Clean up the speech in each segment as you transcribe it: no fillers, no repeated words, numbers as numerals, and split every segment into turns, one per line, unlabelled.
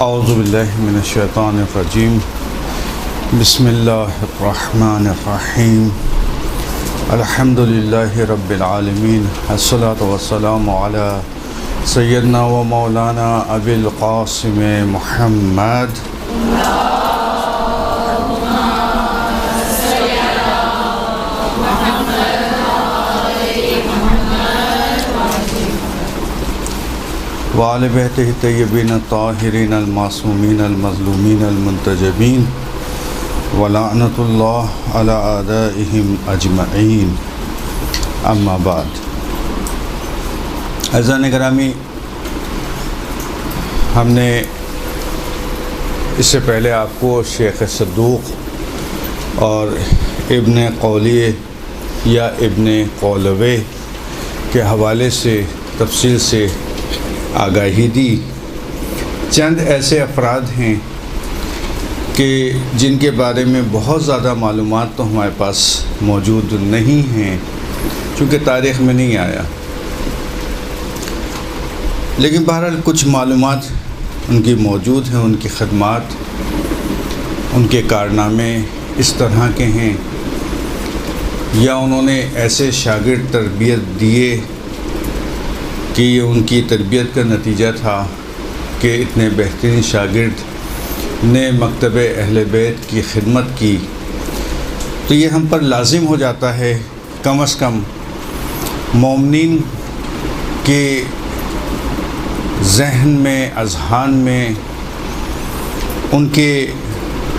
اعوذ باللہ من الشیطان الرجیم بسم اللہ الرحمن الرحیم الحمد للہ رب العالمین الصلاۃ والسلام علی سیدنا و مولانا ابی القاسم محمد وعلی بیتہ الطیبین الطاہرین المعصومین المظلومین المنتجبین ولعنۃ اللہ علی اعدائہم اجمعین اما بعد۔ عزیزان گرامی، ہم نے اس سے پہلے آپ کو شیخ صدوق اور ابن قولیہ یا ابن قولوہ کے حوالے سے تفصیل سے آگاہی دی۔ چند ایسے افراد ہیں کہ جن کے بارے میں بہت زیادہ معلومات تو ہمارے پاس موجود نہیں ہیں، چونکہ تاریخ میں نہیں آیا، لیکن بہرحال کچھ معلومات ان کی موجود ہیں۔ ان کی خدمات، ان کے کارنامے اس طرح کے ہیں، یا انہوں نے ایسے شاگرد تربیت دیے کہ یہ ان کی تربیت کا نتیجہ تھا کہ اتنے بہترین شاگرد نے مکتب اہل بیت کی خدمت کی، تو یہ ہم پر لازم ہو جاتا ہے کم از کم مومنین کے ذہن میں، اذہان میں ان کے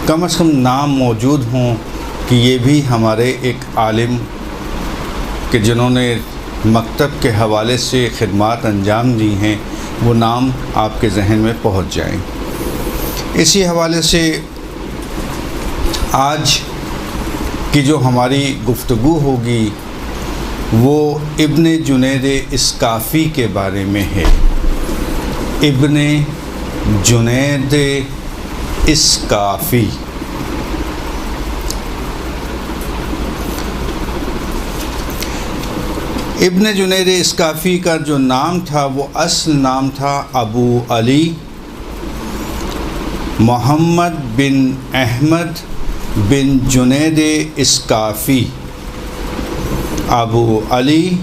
کم از کم نام موجود ہوں کہ یہ بھی ہمارے ایک عالم کہ جنہوں نے مکتب کے حوالے سے خدمات انجام دی ہیں، وہ نام آپ کے ذہن میں پہنچ جائیں۔ اسی حوالے سے آج کی جو ہماری گفتگو ہوگی وہ ابن جنید اسکافی کے بارے میں ہے۔ ابن جنید اسکافی ابن جنید اسکافی کا جو نام تھا وہ اصل نام تھا ابو علی محمد بن احمد بن جنید اسکافی۔ ابو علی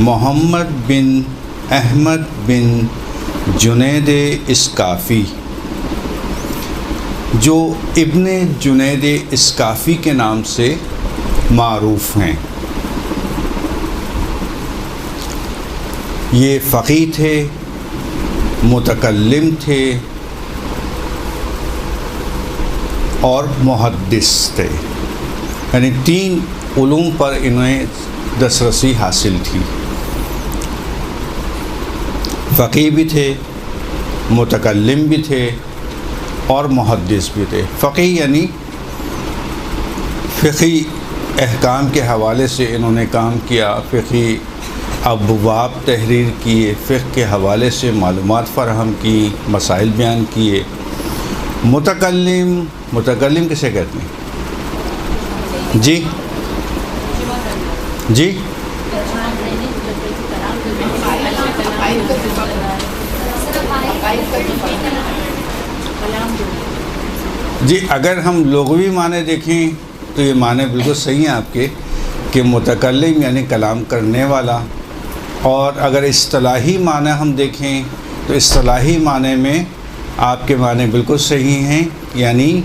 محمد بن احمد بن جنید اسکافی، جو ابن جنید اسکافی کے نام سے معروف ہیں۔ یہ فقیہ تھے، متکلم تھے اور محدث تھے، یعنی تین علوم پر انہیں دسترسی حاصل تھی۔ فقیہ بھی تھے، متکلم بھی تھے اور محدث بھی تھے۔ فقیہ یعنی فقہی احکام کے حوالے سے انہوں نے کام کیا، فقہی ابواب تحریر کیے، فقہ کے حوالے سے معلومات فراہم کی، مسائل بیان کیے۔ متکلم کسے کہتے ہیں؟ جی جی اگر ہم لغوی معنی دیکھیں تو یہ معنی بالکل صحیح ہیں آپ کے کہ متکلم یعنی کلام کرنے والا، اور اگر اصطلاحی معنی ہم دیکھیں تو اصطلاحی معنی میں آپ کے معنی بالکل صحیح ہیں، یعنی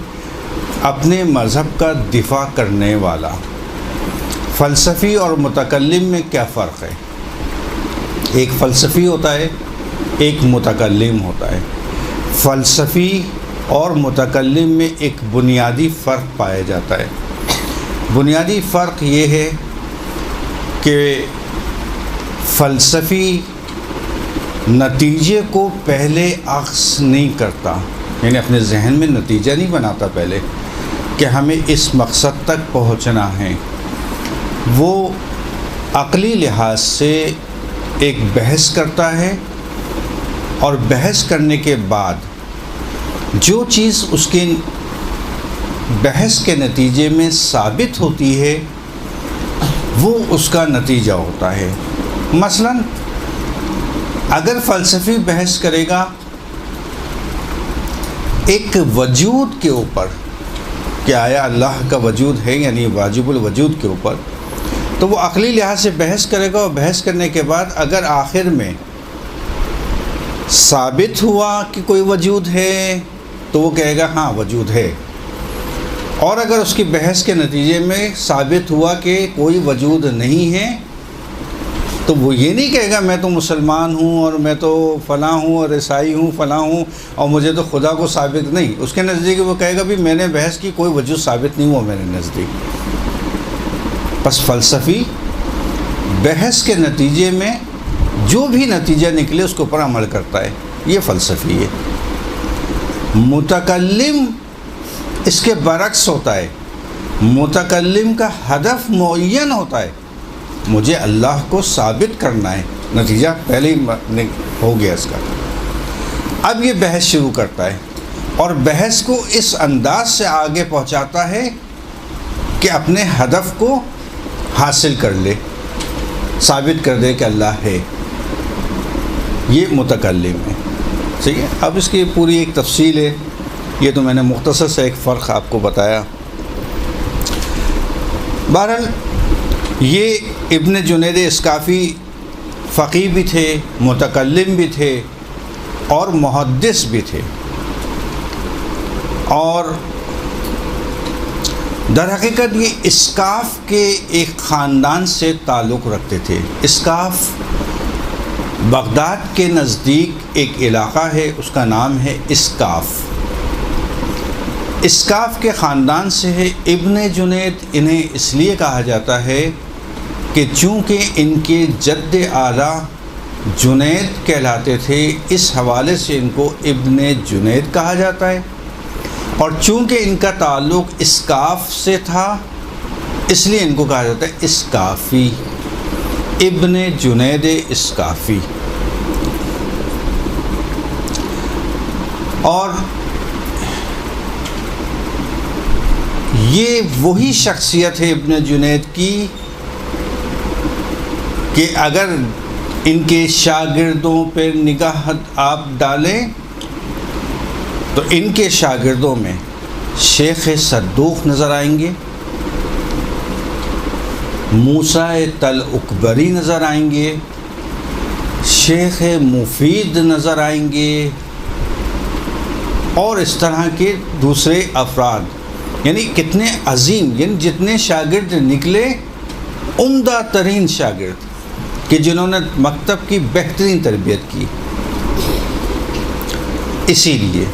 اپنے مذہب کا دفاع کرنے والا۔ فلسفی اور متکلم میں کیا فرق ہے؟ ایک فلسفی ہوتا ہے، ایک متکلم ہوتا ہے۔ فلسفی اور متکلم میں ایک بنیادی فرق پایا جاتا ہے۔ بنیادی فرق یہ ہے کہ فلسفی نتیجے کو پہلے اخذ نہیں کرتا، یعنی اپنے ذہن میں نتیجہ نہیں بناتا پہلے کہ ہمیں اس مقصد تک پہنچنا ہے۔ وہ عقلی لحاظ سے ایک بحث کرتا ہے، اور بحث کرنے کے بعد جو چیز اس کے بحث کے نتیجے میں ثابت ہوتی ہے وہ اس کا نتیجہ ہوتا ہے۔ مثلاً اگر فلسفی بحث کرے گا ایک وجود کے اوپر کہ آیا اللہ کا وجود ہے یعنی واجب الوجود کے اوپر، تو وہ عقلی لحاظ سے بحث کرے گا، اور بحث کرنے کے بعد اگر آخر میں ثابت ہوا کہ کوئی وجود ہے تو وہ کہے گا ہاں وجود ہے، اور اگر اس کی بحث کے نتیجے میں ثابت ہوا کہ کوئی وجود نہیں ہے تو وہ یہ نہیں کہے گا میں تو مسلمان ہوں اور میں تو فلاں ہوں اور عیسائی ہوں فلاں ہوں اور مجھے تو خدا کو ثابت نہیں۔ اس کے نزدیک وہ کہے گا بھی میں نے بحث کی، کوئی وجود ثابت نہیں ہوا میرے نزدیک۔ بس فلسفی بحث کے نتیجے میں جو بھی نتیجہ نکلے اس کے اوپر عمل کرتا ہے، یہ فلسفی ہے۔ متکلم اس کے برعکس ہوتا ہے، متکلم کا ہدف معین ہوتا ہے، مجھے اللہ کو ثابت کرنا ہے، نتیجہ پہلے ہی ہو گیا اس کا۔ اب یہ بحث شروع کرتا ہے اور بحث کو اس انداز سے آگے پہنچاتا ہے کہ اپنے ہدف کو حاصل کر لے، ثابت کر دے کہ اللہ ہے۔ یہ متکلم ہے، ٹھیک ہے۔ اب اس کی پوری ایک تفصیل ہے، یہ تو میں نے مختصر سے ایک فرق آپ کو بتایا۔ بہرحال یہ ابن جنید اسکافی فقیہ بھی تھے، متکلم بھی تھے اور محدث بھی تھے، اور در حقیقت یہ اسکاف کے ایک خاندان سے تعلق رکھتے تھے۔ اسکاف بغداد کے نزدیک ایک علاقہ ہے، اس کا نام ہے اسکاف۔ اسکاف کے خاندان سے ہے۔ ابن جنید انہیں اس لیے کہا جاتا ہے کہ چونکہ ان کے جد اعلیٰ جنید کہلاتے تھے، اس حوالے سے ان کو ابن جنید کہا جاتا ہے، اور چونکہ ان کا تعلق اسکاف سے تھا اس لیے ان کو کہا جاتا ہے اسکافی، ابن جنید اسکافی۔ اور یہ وہی شخصیت ہے ابن جنید کی کہ اگر ان کے شاگردوں پہ نگاہ آپ ڈالیں تو ان کے شاگردوں میں شیخ صدوق نظر آئیں گے، موسیٰ تلعکبری نظر آئیں گے، شیخ مفید نظر آئیں گے، اور اس طرح کے دوسرے افراد۔ یعنی کتنے عظیم، یعنی جتنے شاگرد نکلے عمدہ ترین شاگرد کہ جنہوں نے مکتب کی بہترین تربیت کی۔ اسی لیے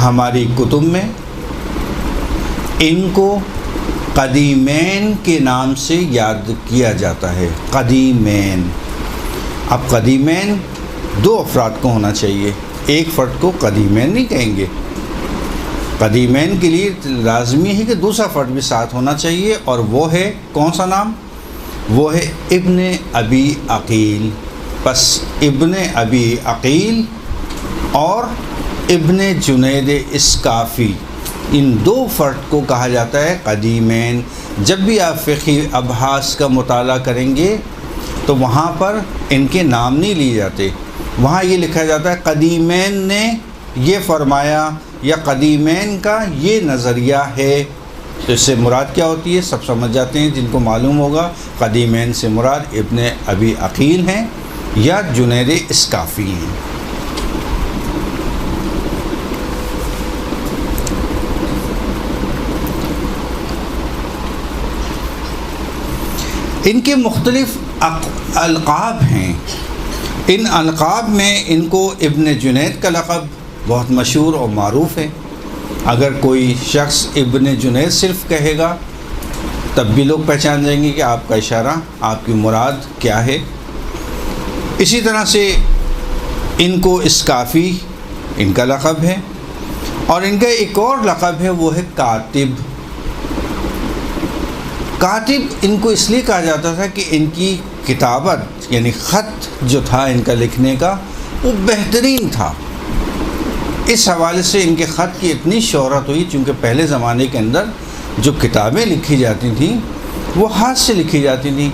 ہماری کتب میں ان کو قدیمین کے نام سے یاد کیا جاتا ہے، قدیمین۔ اب قدیمین دو افراد کو ہونا چاہیے، ایک فرد کو قدیمین نہیں کہیں گے۔ قدیمین کے لیے لازمی ہے کہ دوسرا فرد بھی ساتھ ہونا چاہیے، اور وہ ہے کون سا نام؟ وہ ہے ابن ابی عقیل۔ پس ابن ابی عقیل اور ابن جنید اسکافی، ان دو فرد کو کہا جاتا ہے قدیمین۔ جب بھی آپ فقہی ابحاث کا مطالعہ کریں گے تو وہاں پر ان کے نام نہیں لیے جاتے، وہاں یہ لکھا جاتا ہے قدیمین نے یہ فرمایا یا قدیمین کا یہ نظریہ ہے۔ تو اس سے مراد کیا ہوتی ہے سب سمجھ جاتے ہیں، جن کو معلوم ہوگا قدیمین سے مراد ابن ابی عقیل ہیں یا جنید اسکافی ہیں۔ ان کے مختلف القاب ہیں۔ ان القاب میں ان کو ابن جنید کا لقب بہت مشہور اور معروف ہے۔ اگر کوئی شخص ابن جنید صرف کہے گا تب بھی لوگ پہچان جائیں گے کہ آپ کا اشارہ، آپ کی مراد کیا ہے۔ اسی طرح سے ان کو اسکافی ان کا لقب ہے، اور ان کا ایک اور لقب ہے وہ ہے کاتب۔ کاتب ان کو اس لیے کہا جاتا تھا کہ ان کی کتابت یعنی خط جو تھا ان کا لکھنے کا وہ بہترین تھا۔ اس حوالے سے ان کے خط کی اتنی شہرت ہوئی، چونکہ پہلے زمانے کے اندر جو کتابیں لکھی جاتی تھیں وہ ہاتھ سے لکھی جاتی تھیں،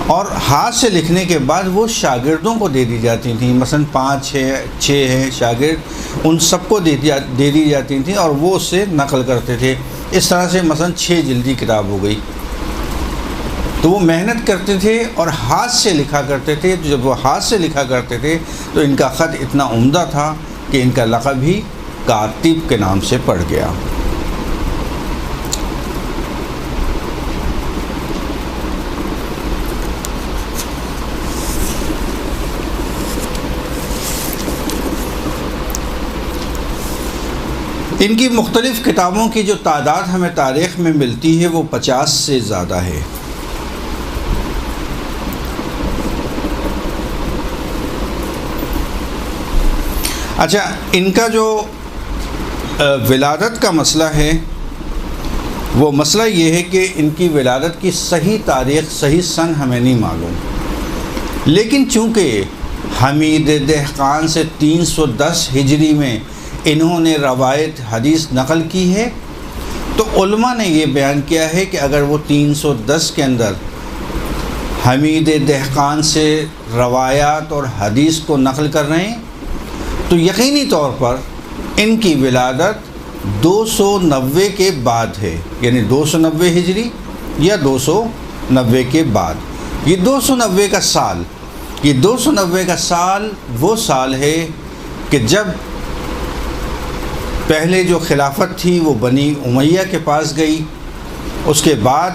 اور ہاتھ سے لکھنے کے بعد وہ شاگردوں کو دے دی جاتی تھیں، مثلا 5 6 ہیں شاگرد، ان سب کو دے دی جاتی تھیں اور وہ اس سے نقل کرتے تھے۔ اس طرح سے مثلا 6 جلدی کتاب ہو گئی، تو وہ محنت کرتے تھے اور ہاتھ سے لکھا کرتے تھے۔ جب وہ ہاتھ سے لکھا کرتے تھے تو ان کا خط اتنا عمدہ تھا کہ ان کا لقب ہی کاتب کے نام سے پڑ گیا۔ ان کی مختلف کتابوں کی جو تعداد ہمیں تاریخ میں ملتی ہے وہ 50 سے زیادہ ہے۔ اچھا، ان کا جو ولادت کا مسئلہ ہے وہ مسئلہ یہ ہے کہ ان کی ولادت کی صحیح تاریخ، صحیح سن ہمیں نہیں معلوم، لیکن چونکہ حمید دہقان سے 310 ہجری میں انہوں نے روایت حدیث نقل کی ہے، تو علماء نے یہ بیان کیا ہے کہ اگر وہ 310 کے اندر حمید دہقان سے روایات اور حدیث کو نقل کر رہے ہیں تو یقینی طور پر ان کی ولادت 290 کے بعد ہے، یعنی 290 ہجری یا 290 کے بعد۔ یہ 290 کا سال وہ سال ہے کہ جب پہلے جو خلافت تھی وہ بنی امیہ کے پاس گئی، اس کے بعد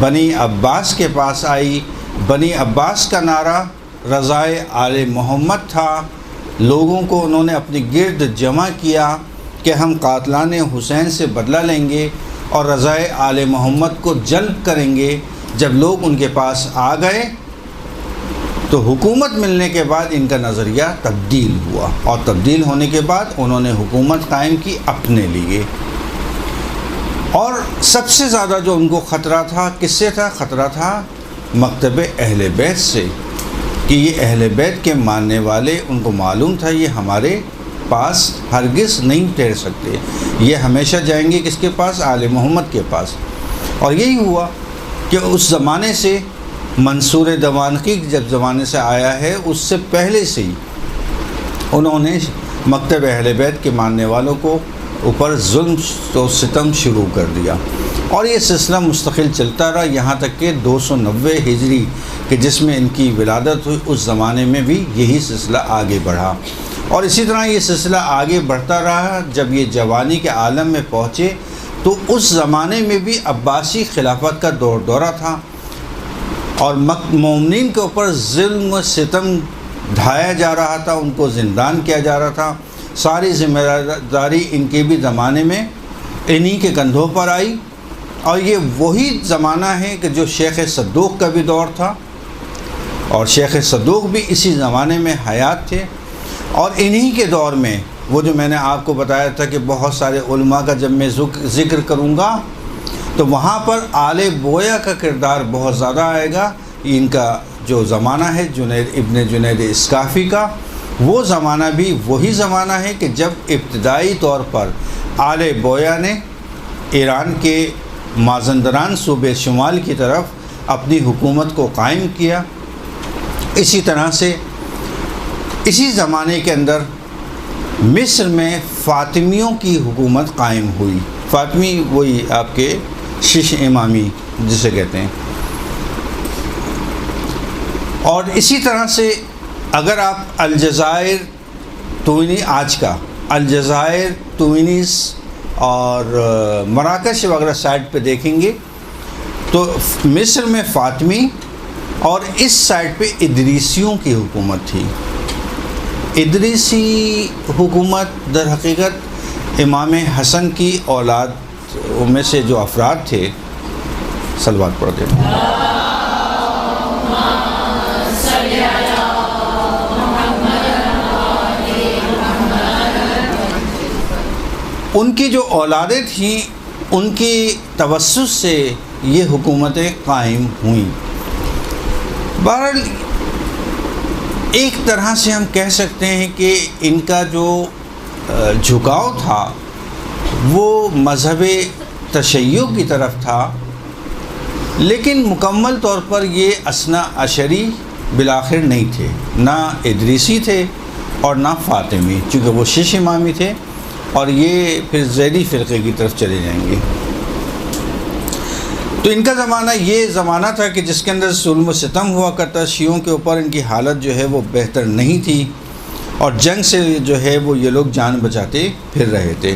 بنی عباس کے پاس آئی۔ بنی عباس کا نعرہ رضائے آل محمد تھا، لوگوں کو انہوں نے اپنی گرد جمع کیا کہ ہم قاتلان حسین سے بدلہ لیں گے اور رضائے آل محمد کو جلب کریں گے۔ جب لوگ ان کے پاس آ گئے تو حکومت ملنے کے بعد ان کا نظریہ تبدیل ہوا، اور تبدیل ہونے کے بعد انہوں نے حکومت قائم کی اپنے لیے۔ اور سب سے زیادہ جو ان کو خطرہ تھا، کس سے تھا؟ خطرہ تھا مکتب اہل بیت سے، کہ یہ اہل بیت کے ماننے والے، ان کو معلوم تھا یہ ہمارے پاس ہرگز نہیں ٹھہر سکتے، یہ ہمیشہ جائیں گے کس کے پاس؟ آل محمد کے پاس۔ اور یہی ہوا کہ اس زمانے سے منصور دوانقی جب زمانے سے آیا ہے، اس سے پہلے سے ہی انہوں نے مکتب اہل بیت کے ماننے والوں کو اوپر ظلم و ستم شروع کر دیا، اور یہ سلسلہ مستقل چلتا رہا یہاں تک کہ 290 ہجری کہ جس میں ان کی ولادت ہوئی، اس زمانے میں بھی یہی سلسلہ آگے بڑھا، اور اسی طرح یہ سلسلہ آگے بڑھتا رہا۔ جب یہ جوانی کے عالم میں پہنچے تو اس زمانے میں بھی عباسی خلافت کا دورہ تھا، اور مومنین کے اوپر ظلم و ستم ڈھایا جا رہا تھا، ان کو زندان کیا جا رہا تھا۔ ساری ذمہ داری ان کے بھی زمانے میں انہی کے کندھوں پر آئی، اور یہ وہی زمانہ ہے کہ جو شیخ صدوق کا بھی دور تھا، اور شیخ صدوق بھی اسی زمانے میں حیات تھے، اور انہی کے دور میں وہ جو میں نے آپ کو بتایا تھا کہ بہت سارے علماء کا جب میں ذکر کروں گا تو وہاں پر آل بویا کا کردار بہت زیادہ آئے گا۔ ان کا جو زمانہ ہے ابن جنید اسکافی کا، وہ زمانہ بھی وہی زمانہ ہے کہ جب ابتدائی طور پر آل بویا نے ایران کے مازندران صوبے شمال کی طرف اپنی حکومت کو قائم کیا۔ اسی طرح سے اسی زمانے کے اندر مصر میں فاطمیوں کی حکومت قائم ہوئی۔ فاطمی وہی آپ کے شش امامی جسے کہتے ہیں۔ اور اسی طرح سے اگر آپ الجزائر آج کا الجزائر، تونس اور مراکش وغیرہ سائٹ پہ دیکھیں گے تو مصر میں فاطمی اور اس سائٹ پہ ادریسیوں کی حکومت تھی۔ ادریسی حکومت در حقیقت امام حسن کی اولاد میں سے جو افراد تھے، صلوات پڑھتے ہیں۔ ان کی جو اولادیں تھیں ان کی توسط سے یہ حکومتیں قائم ہوئیں۔ بہرحال ایک طرح سے ہم کہہ سکتے ہیں کہ ان کا جو جھکاؤ تھا وہ مذہب تشیع کی طرف تھا، لیکن مکمل طور پر یہ اثنا عشری بالآخر نہیں تھے، نہ ادریسی تھے اور نہ فاطمی، چونکہ وہ شش امامی تھے اور یہ پھر زیدی فرقے کی طرف چلے جائیں گے۔ تو ان کا زمانہ یہ زمانہ تھا کہ جس کے اندر ظلم و ستم ہوا کرتا، شیعوں کے اوپر ان کی حالت جو ہے وہ بہتر نہیں تھی، اور جنگ سے جو ہے وہ یہ لوگ جان بچاتے پھر رہے تھے۔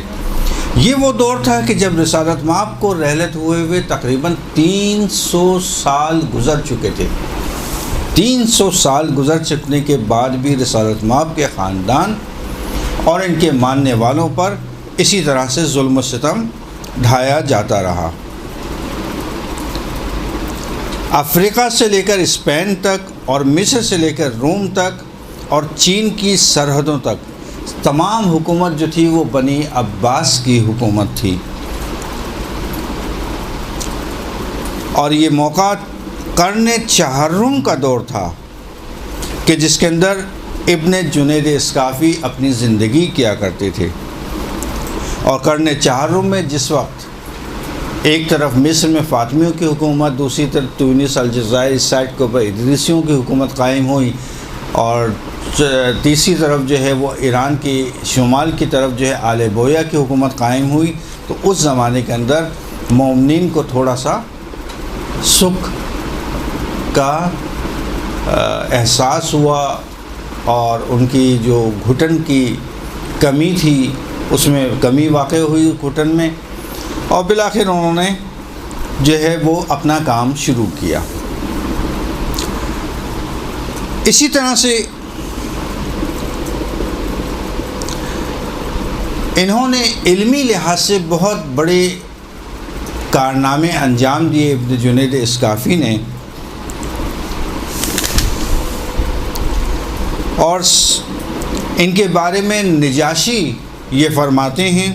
یہ وہ دور تھا کہ جب رسالت مآب کو رحلت ہوئے تقریباً 300 سال گزر چکے تھے۔ 300 سال گزر چکنے کے بعد بھی رسالت مآب کے خاندان اور ان کے ماننے والوں پر اسی طرح سے ظلم و ستم ڈھایا جاتا رہا۔ افریقہ سے لے کر اسپین تک اور مصر سے لے کر روم تک اور چین کی سرحدوں تک تمام حکومت جو تھی وہ بنی عباس کی حکومت تھی، اور یہ موقع قرن چہارم کا دور تھا کہ جس کے اندر ابن جنید اسقافی اپنی زندگی کیا کرتے تھے۔ اور قرن چہارم میں جس وقت ایک طرف مصر میں فاطمیوں کی حکومت، دوسری طرف تونس الجزائر اس سائڈ کے اوپر ادریسیوں کی حکومت قائم ہوئی، اور تیسری طرف جو ہے وہ ایران کی شمال کی طرف جو ہے آل بویہ کی حکومت قائم ہوئی، تو اس زمانے کے اندر مومنین کو تھوڑا سا سکھ کا احساس ہوا، اور ان کی جو گھٹن کی کمی تھی اس میں کمی واقع ہوئی گھٹن میں، اور بالآخر انہوں نے جو ہے وہ اپنا کام شروع کیا۔ اسی طرح سے انہوں نے علمی لحاظ سے بہت بڑے کارنامے انجام دیے ابن جنید اسقافی نے، اور ان کے بارے میں نجاشی یہ فرماتے ہیں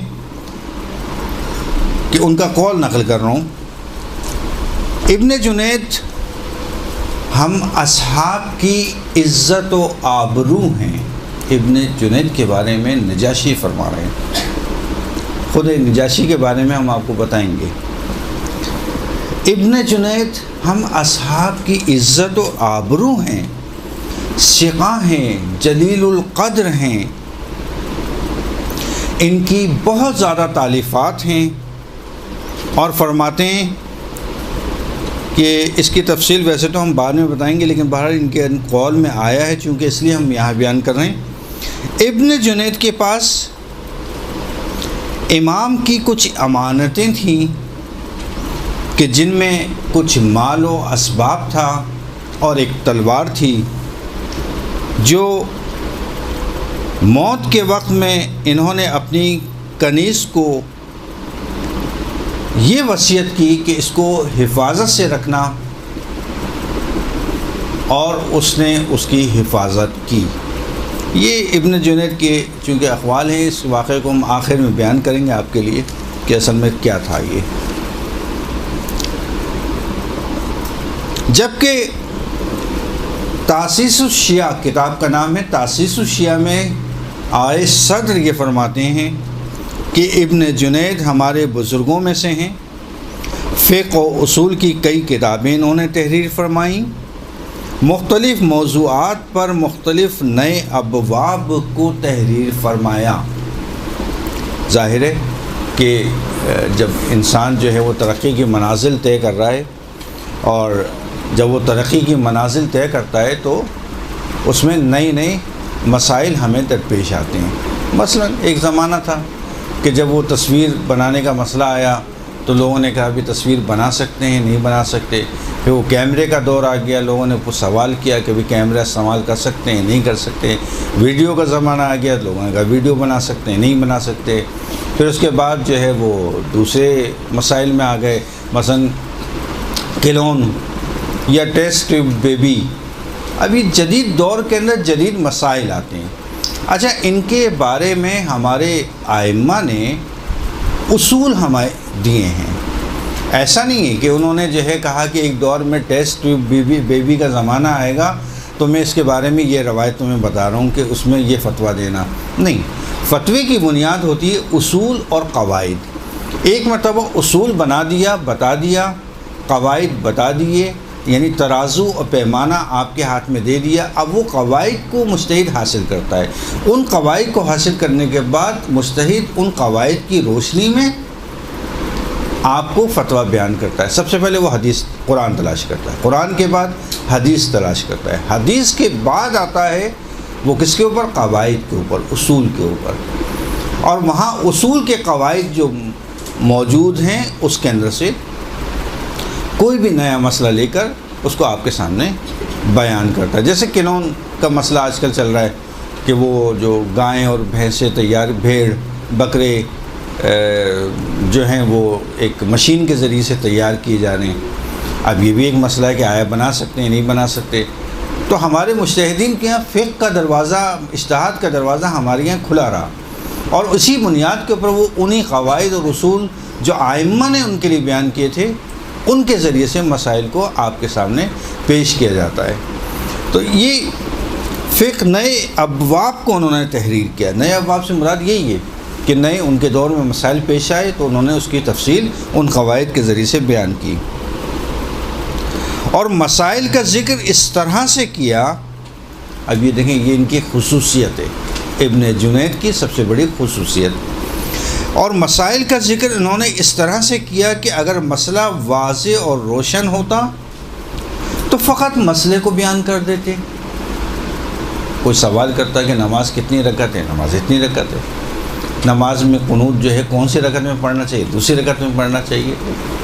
کہ ان کا قول نقل کر رہا ہوں، ابن جنید ہم اصحاب کی عزت و آبرو ہیں۔ ابن جنید کے بارے میں نجاشی فرما رہے ہیں، خود نجاشی کے بارے میں ہم آپ کو بتائیں گے۔ ابن جنید ہم اصحاب کی عزت و آبرو ہیں، ثقہ ہیں، جلیل القدر ہیں، ان کی بہت زیادہ تالیفات ہیں، اور فرماتے ہیں کہ اس کی تفصیل ویسے تو ہم بعد میں بتائیں گے، لیکن بہرحال ان کے قول میں آیا ہے چونکہ اس لیے ہم یہاں بیان کر رہے ہیں۔ ابن جنید کے پاس امام کی کچھ امانتیں تھیں کہ جن میں کچھ مال و اسباب تھا اور ایک تلوار تھی، جو موت کے وقت میں انہوں نے اپنی کنیز کو یہ وصیت کی کہ اس کو حفاظت سے رکھنا، اور اس نے اس کی حفاظت کی۔ یہ ابن جنید کے چونکہ اقوال ہیں، اس واقعے کو ہم آخر میں بیان کریں گے آپ کے لیے کہ اصل میں کیا تھا یہ۔ جبکہ تاسیس الشیعہ کتاب کا نام ہے، تاسیس الشیعہ میں آئے صدر یہ فرماتے ہیں کہ ابن جنید ہمارے بزرگوں میں سے ہیں، فقہ و اصول کی کئی کتابیں انہوں نے تحریر فرمائیں، مختلف موضوعات پر مختلف نئے ابواب کو تحریر فرمایا۔ ظاہر ہے کہ جب انسان جو ہے وہ ترقی کی منازل طے کر رہا ہے، اور جب وہ ترقی کی منازل طے کرتا ہے تو اس میں نئی نئی مسائل ہمیں درپیش آتے ہیں۔ مثلا ایک زمانہ تھا کہ جب وہ تصویر بنانے کا مسئلہ آیا تو لوگوں نے کہا بھی تصویر بنا سکتے ہیں نہیں بنا سکتے، پھر وہ کیمرے کا دور آ گیا، لوگوں نے کچھ سوال کیا کہ بھی کیمرہ استعمال کر سکتے ہیں نہیں کر سکتے، ویڈیو کا زمانہ آ گیا، لوگوں نے کہا ویڈیو بنا سکتے ہیں نہیں بنا سکتے، پھر اس کے بعد جو ہے وہ دوسرے مسائل میں آ گئے، مثلا کلون یا ٹیسٹ ٹیوب بیبی۔ ابھی جدید دور کے اندر جدید مسائل آتے ہیں۔ اچھا، ان کے بارے میں ہمارے ائمہ نے اصول ہمیں دیے ہیں، ایسا نہیں ہے کہ انہوں نے جو ہے کہا کہ ایک دور میں ٹیسٹ ٹیوب بیبی کا زمانہ آئے گا تو میں اس کے بارے میں یہ روایت تمہیں بتا رہا ہوں کہ اس میں یہ فتویٰ دینا نہیں۔ فتوے کی بنیاد ہوتی ہے اصول اور قواعد۔ ایک مرتبہ اصول بنا دیا، بتا دیا، قواعد بتا دیے، یعنی ترازو اور پیمانہ آپ کے ہاتھ میں دے دیا، اب وہ قواعد کو مجتہد حاصل کرتا ہے۔ ان قواعد کو حاصل کرنے کے بعد مجتہد ان قواعد کی روشنی میں آپ کو فتویٰ بیان کرتا ہے۔ سب سے پہلے وہ حدیث قرآن تلاش کرتا ہے، قرآن کے بعد حدیث تلاش کرتا ہے، حدیث کے بعد آتا ہے وہ کس کے اوپر؟ قواعد کے اوپر، اصول کے اوپر، اور وہاں اصول کے قواعد جو موجود ہیں اس کے اندر سے کوئی بھی نیا مسئلہ لے کر اس کو آپ کے سامنے بیان کرتا ہے۔ جیسے کنون کا مسئلہ آج کل چل رہا ہے کہ وہ جو گائیں اور بھینسیں تیار، بھیڑ بکرے جو ہیں وہ ایک مشین کے ذریعے سے تیار کیے جا رہے ہیں۔ اب یہ بھی ایک مسئلہ ہے کہ آیا بنا سکتے ہیں نہیں بنا سکتے، تو ہمارے مجتہدین کے یہاں فقہ کا دروازہ، اجتہاد کا دروازہ ہمارے یہاں کھلا رہا، اور اسی بنیاد کے اوپر وہ انہی قواعد اور اصول جو ائمہ نے ان کے لیے بیان کیے تھے ان کے ذریعے سے مسائل کو آپ کے سامنے پیش کیا جاتا ہے۔ تو یہ فقہ نئے ابواب کو انہوں نے تحریر کیا۔ نئے ابواب سے مراد یہی ہے کہ نئے ان کے دور میں مسائل پیش آئے تو انہوں نے اس کی تفصیل ان قواعد کے ذریعے سے بیان کی، اور مسائل کا ذکر اس طرح سے کیا۔ اب یہ دیکھیں، یہ ان کی خصوصیت ہے، ابن جنید کی سب سے بڑی خصوصیت، اور مسائل کا ذکر انہوں نے اس طرح سے کیا کہ اگر مسئلہ واضح اور روشن ہوتا تو فقط مسئلے کو بیان کر دیتے۔ کوئی سوال کرتا کہ نماز کتنی رکعت ہے، نماز اتنی رکعت ہے، نماز میں قنوت جو ہے کون سی رکعت میں پڑھنا چاہیے، دوسری رکعت میں پڑھنا چاہیے،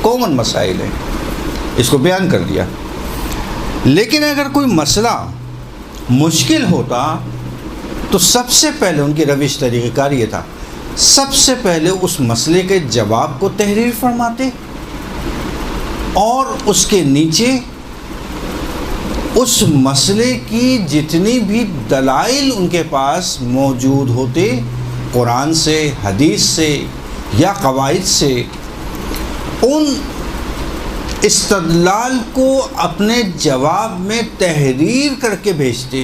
کامن مسائل ہیں، اس کو بیان کر دیا۔ لیکن اگر کوئی مسئلہ مشکل ہوتا تو سب سے پہلے ان کی روش طریقہ کار یہ تھا، سب سے پہلے اس مسئلے کے جواب کو تحریر فرماتے، اور اس کے نیچے اس مسئلے کی جتنی بھی دلائل ان کے پاس موجود ہوتے، قرآن سے، حدیث سے یا قواعد سے، ان استدلال کو اپنے جواب میں تحریر کر کے بھیجتے،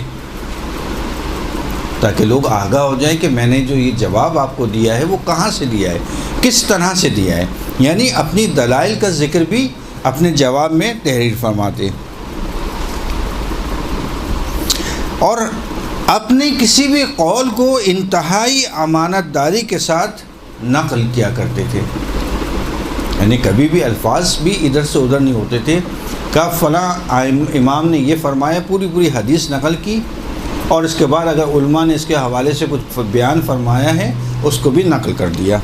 تاکہ لوگ آگاہ ہو جائیں کہ میں نے جو یہ جواب آپ کو دیا ہے وہ کہاں سے دیا ہے، کس طرح سے دیا ہے، یعنی اپنی دلائل کا ذکر بھی اپنے جواب میں تحریر فرماتے، اور اپنے کسی بھی قول کو انتہائی امانت داری کے ساتھ نقل کیا کرتے تھے، یعنی کبھی بھی الفاظ بھی ادھر سے ادھر نہیں ہوتے تھے کہ فلاں امام نے یہ فرمایا، پوری حدیث نقل کی، اور اس کے بعد اگر علماء نے اس کے حوالے سے کچھ بیان فرمایا ہے اس کو بھی نقل کر دیا۔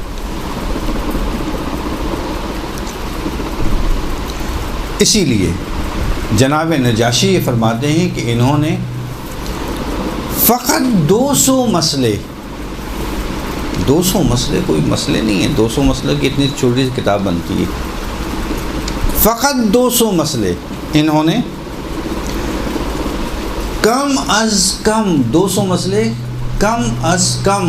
اسی لیے جناب نجاشی یہ فرماتے ہیں کہ انہوں نے فقط 200 مسئلے کوئی مسئلے نہیں ہیں، 200 مسئلے کی اتنی چھوٹی سی کتاب بنتی ہے، فقط 200 مسئلے انہوں نے کم از کم 200 مسئلے کم از کم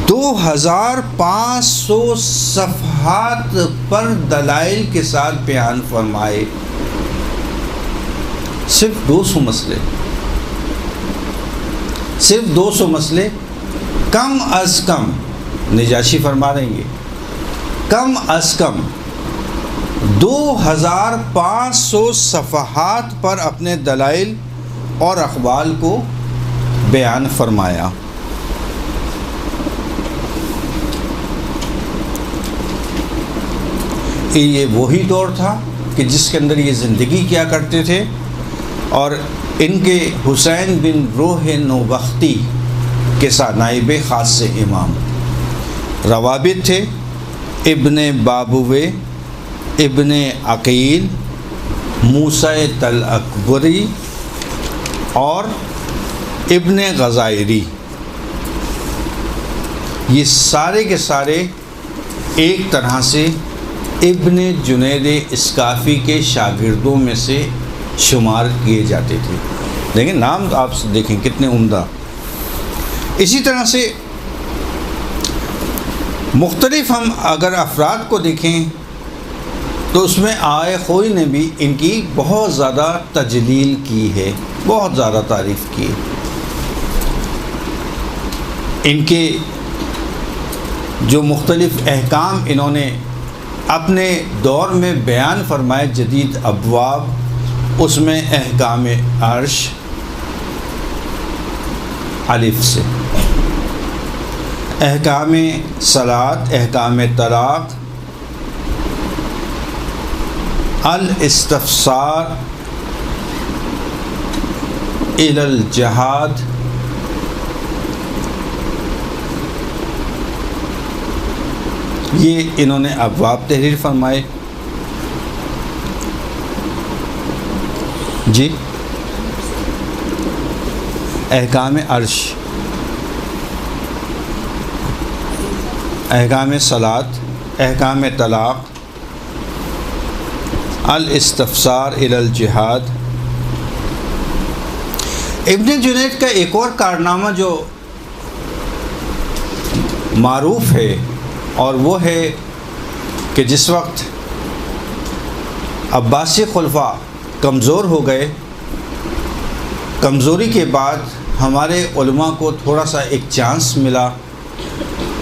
2500 صفحات پر دلائل کے ساتھ بیان فرمائے، صرف 200 مسئلے کم از کم، نجاشی فرما رہیں گے کم از کم 2500 صفحات پر اپنے دلائل اور اقوال کو بیان فرمایا۔ یہ وہی دور تھا کہ جس کے اندر یہ زندگی کیا کرتے تھے، اور ان کے حسین بن روح نوبختی کے ساتھ نائب خاص سے امام روابط تھے، ابن بابوے، ابن عقیل، موسیٰ تل اکبری اور ابن غزائری، یہ سارے کے سارے ایک طرح سے ابن جنید اسکافی کے شاگردوں میں سے شمار کیے جاتے تھے، لیکن نام آپ دیکھیں کتنے عمدہ۔ اسی طرح سے مختلف ہم اگر افراد کو دیکھیں تو اس میں آئے خوئی نے بھی ان کی بہت زیادہ تجلیل کی ہے، بہت زیادہ تعریف کی ہے۔ ان کے جو مختلف احکام انہوں نے اپنے دور میں بیان فرمائے جدید ابواب، اس میں احکام عرش الف سے، احکام صلاۃ، احکام طلاق، الاستفسار الی الجہاد، یہ انہوں نے ابواب تحریر فرمائے۔ جی احکام عرش، احکام صلاۃ، احکام طلاق، الاستفسار الی الجہاد۔ ابن جنید کا ایک اور کارنامہ جو معروف ہے، اور وہ ہے کہ جس وقت عباسی خلفاء کمزور ہو گئے، کمزوری کے بعد ہمارے علماء کو تھوڑا سا ایک چانس ملا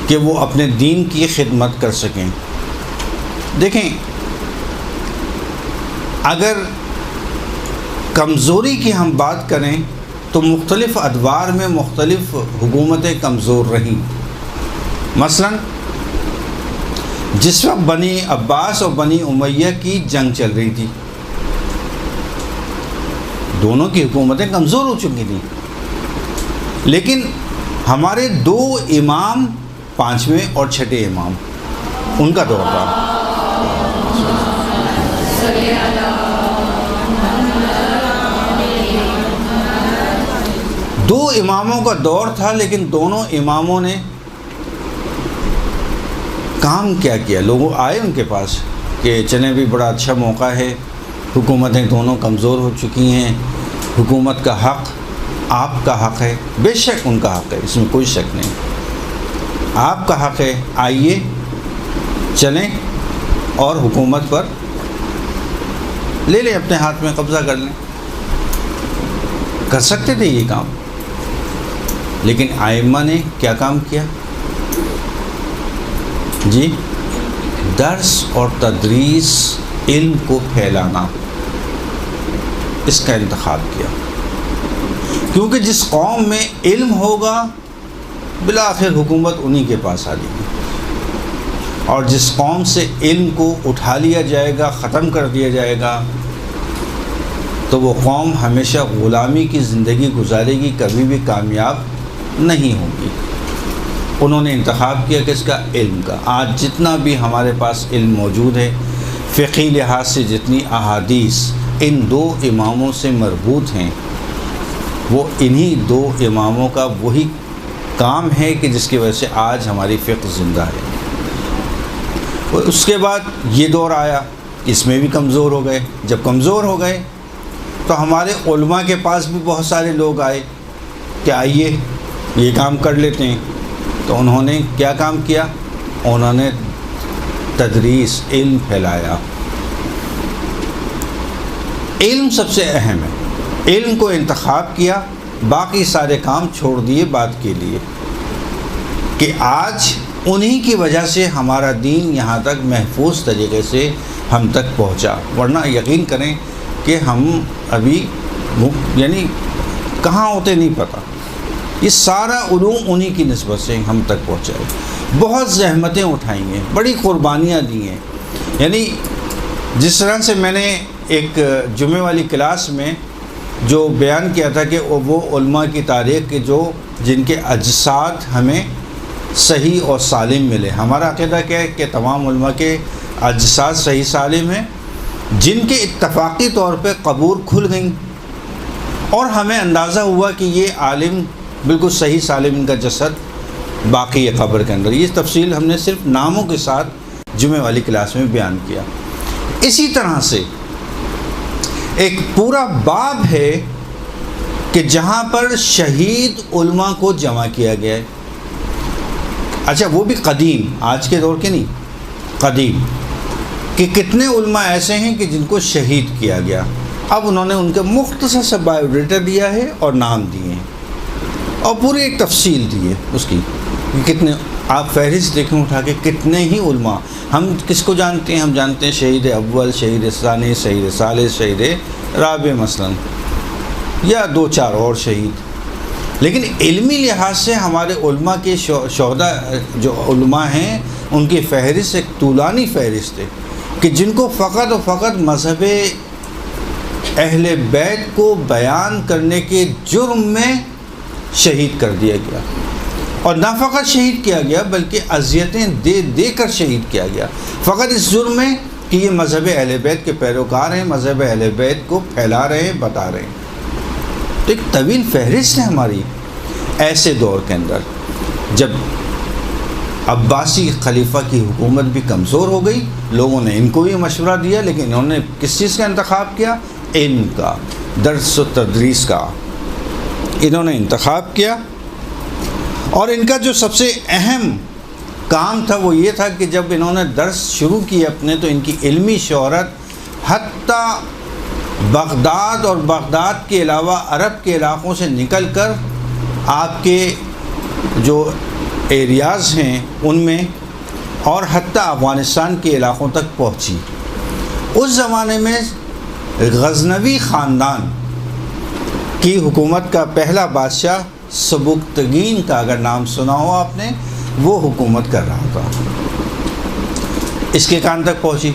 کہ وہ اپنے دین کی خدمت کر سکیں۔ دیکھیں، اگر کمزوری کی ہم بات کریں تو مختلف ادوار میں مختلف حکومتیں کمزور رہیں۔ مثلا جس وقت بنی عباس اور بنی امیہ کی جنگ چل رہی تھی، دونوں کی حکومتیں کمزور ہو چکی تھیں، لیکن ہمارے دو امام، پانچویں اور چھٹے امام، ان کا دور تھا۔ دو اماموں کا دور تھا، لیکن دونوں اماموں نے کام کیا کیا۔ لوگ آئے ان کے پاس کہ چلیں بھی بڑا اچھا موقع ہے، حکومتیں دونوں کمزور ہو چکی ہیں، حکومت کا حق آپ کا حق ہے، بے شک ان کا حق ہے، اس میں کوئی شک نہیں، آپ کا حق ہے، آئیے چلیں اور حکومت پر لے لیں، اپنے ہاتھ میں قبضہ کر لیں۔ کر سکتے تھے یہ کام، لیکن ائمہ نے کیا کام کیا؟ جی درس اور تدریس، علم کو پھیلانا، اس کا انتخاب کیا، کیونکہ جس قوم میں علم ہوگا بالآخر حکومت انہی کے پاس آ جائے گی، اور جس قوم سے علم کو اٹھا لیا جائے گا، ختم کر دیا جائے گا، تو وہ قوم ہمیشہ غلامی کی زندگی گزارے گی، کبھی بھی کامیاب نہیں ہوگی۔ انہوں نے انتخاب کیا کس کا؟ علم کا۔ آج جتنا بھی ہمارے پاس علم موجود ہے، فقہی لحاظ سے جتنی احادیث ان دو اماموں سے مربوط ہیں، وہ انہی دو اماموں کا وہی کام ہے کہ جس کی وجہ سے آج ہماری فقہ زندہ ہے۔ اس کے بعد یہ دور آیا، اس میں بھی کمزور ہو گئے۔ جب کمزور ہو گئے تو ہمارے علماء کے پاس بھی بہت سارے لوگ آئے کہ آئیے یہ کام کر لیتے ہیں، تو انہوں نے کیا کام کیا؟ انہوں نے تدریس، علم پھیلایا۔ علم سب سے اہم ہے، علم کو انتخاب کیا، باقی سارے کام چھوڑ دیے بات کے لیے، کہ آج انہی کی وجہ سے ہمارا دین یہاں تک محفوظ طریقے سے ہم تک پہنچا، ورنہ یقین کریں کہ ہم ابھی یعنی کہاں ہوتے نہیں پتہ۔ یہ سارا علوم انہی کی نسبت سے ہم تک پہنچائے، بہت زحمتیں اٹھائی ہیں، بڑی قربانیاں دی ہیں۔ یعنی جس طرح سے میں نے ایک جمعے والی کلاس میں جو بیان کیا تھا کہ وہ علماء کی تاریخ کے جن کے اجساد ہمیں صحیح اور سالم ملے۔ ہمارا عقیدہ کیا ہے کہ تمام علماء کے اجساد صحیح سالم ہیں، جن کے اتفاقی طور پہ قبور کھل گئیں، اور ہمیں اندازہ ہوا کہ یہ عالم بالکل صحیح سالم ان کا جسد باقی ہے قبر کے اندر۔ یہ تفصیل ہم نے صرف ناموں کے ساتھ جمعے والی کلاس میں بیان کیا۔ اسی طرح سے ایک پورا باب ہے کہ جہاں پر شہید علماء کو جمع کیا گیا ہے۔ اچھا وہ بھی قدیم، آج کے دور کے نہیں، قدیم، کہ کتنے علماء ایسے ہیں کہ جن کو شہید کیا گیا۔ اب انہوں نے ان کے مختصر سے بایو ڈیٹا دیا ہے اور نام دیے ہیں، اور پوری ایک تفصیل دی ہے اس کی کہ کتنے آپ فہرست دیکھیں اٹھا کے، کتنے ہی علماء. ہم کس کو جانتے ہیں؟ ہم جانتے ہیں شہید اول، شہید ثانی، شہید ثالث، شہید رابع مثلا، یا 2-4 اور شہید. لیکن علمی لحاظ سے ہمارے علماء کے شہداء جو علماء ہیں ان کی فہرست ایک طولانی فہرست ہے کہ جن کو فقط و فقط مذہب اہل بیت کو بیان کرنے کے جرم میں شہید کر دیا گیا. اور نہ فقط شہید کیا گیا بلکہ اذیتیں دے دے کر شہید کیا گیا، فقط اس جرم میں کہ یہ مذہب اہل بیت کے پیروکار ہیں، مذہب اہل بیت کو پھیلا رہے ہیں، بتا رہے ہیں. تو ایک طویل فہرست ہے ہماری. ایسے دور کے اندر جب عباسی خلیفہ کی حکومت بھی کمزور ہو گئی، لوگوں نے ان کو بھی مشورہ دیا، لیکن انہوں نے کس چیز کا انتخاب کیا؟ علم کا، درس و تدریس کا انہوں نے انتخاب کیا. اور ان کا جو سب سے اہم کام تھا وہ یہ تھا کہ جب انہوں نے درس شروع کیے اپنے، تو ان کی علمی شہرت حتیٰ بغداد اور بغداد کے علاوہ عرب کے علاقوں سے نکل کر آپ کے جو ایریاز ہیں ان میں، اور حتیٰ افغانستان کے علاقوں تک پہنچی. اس زمانے میں غزنوی خاندان کی حکومت کا پہلا بادشاہ سبکتگین کا، اگر نام سنا ہو آپ نے، وہ حکومت کر رہا تھا. اس کے کان تک پہنچی.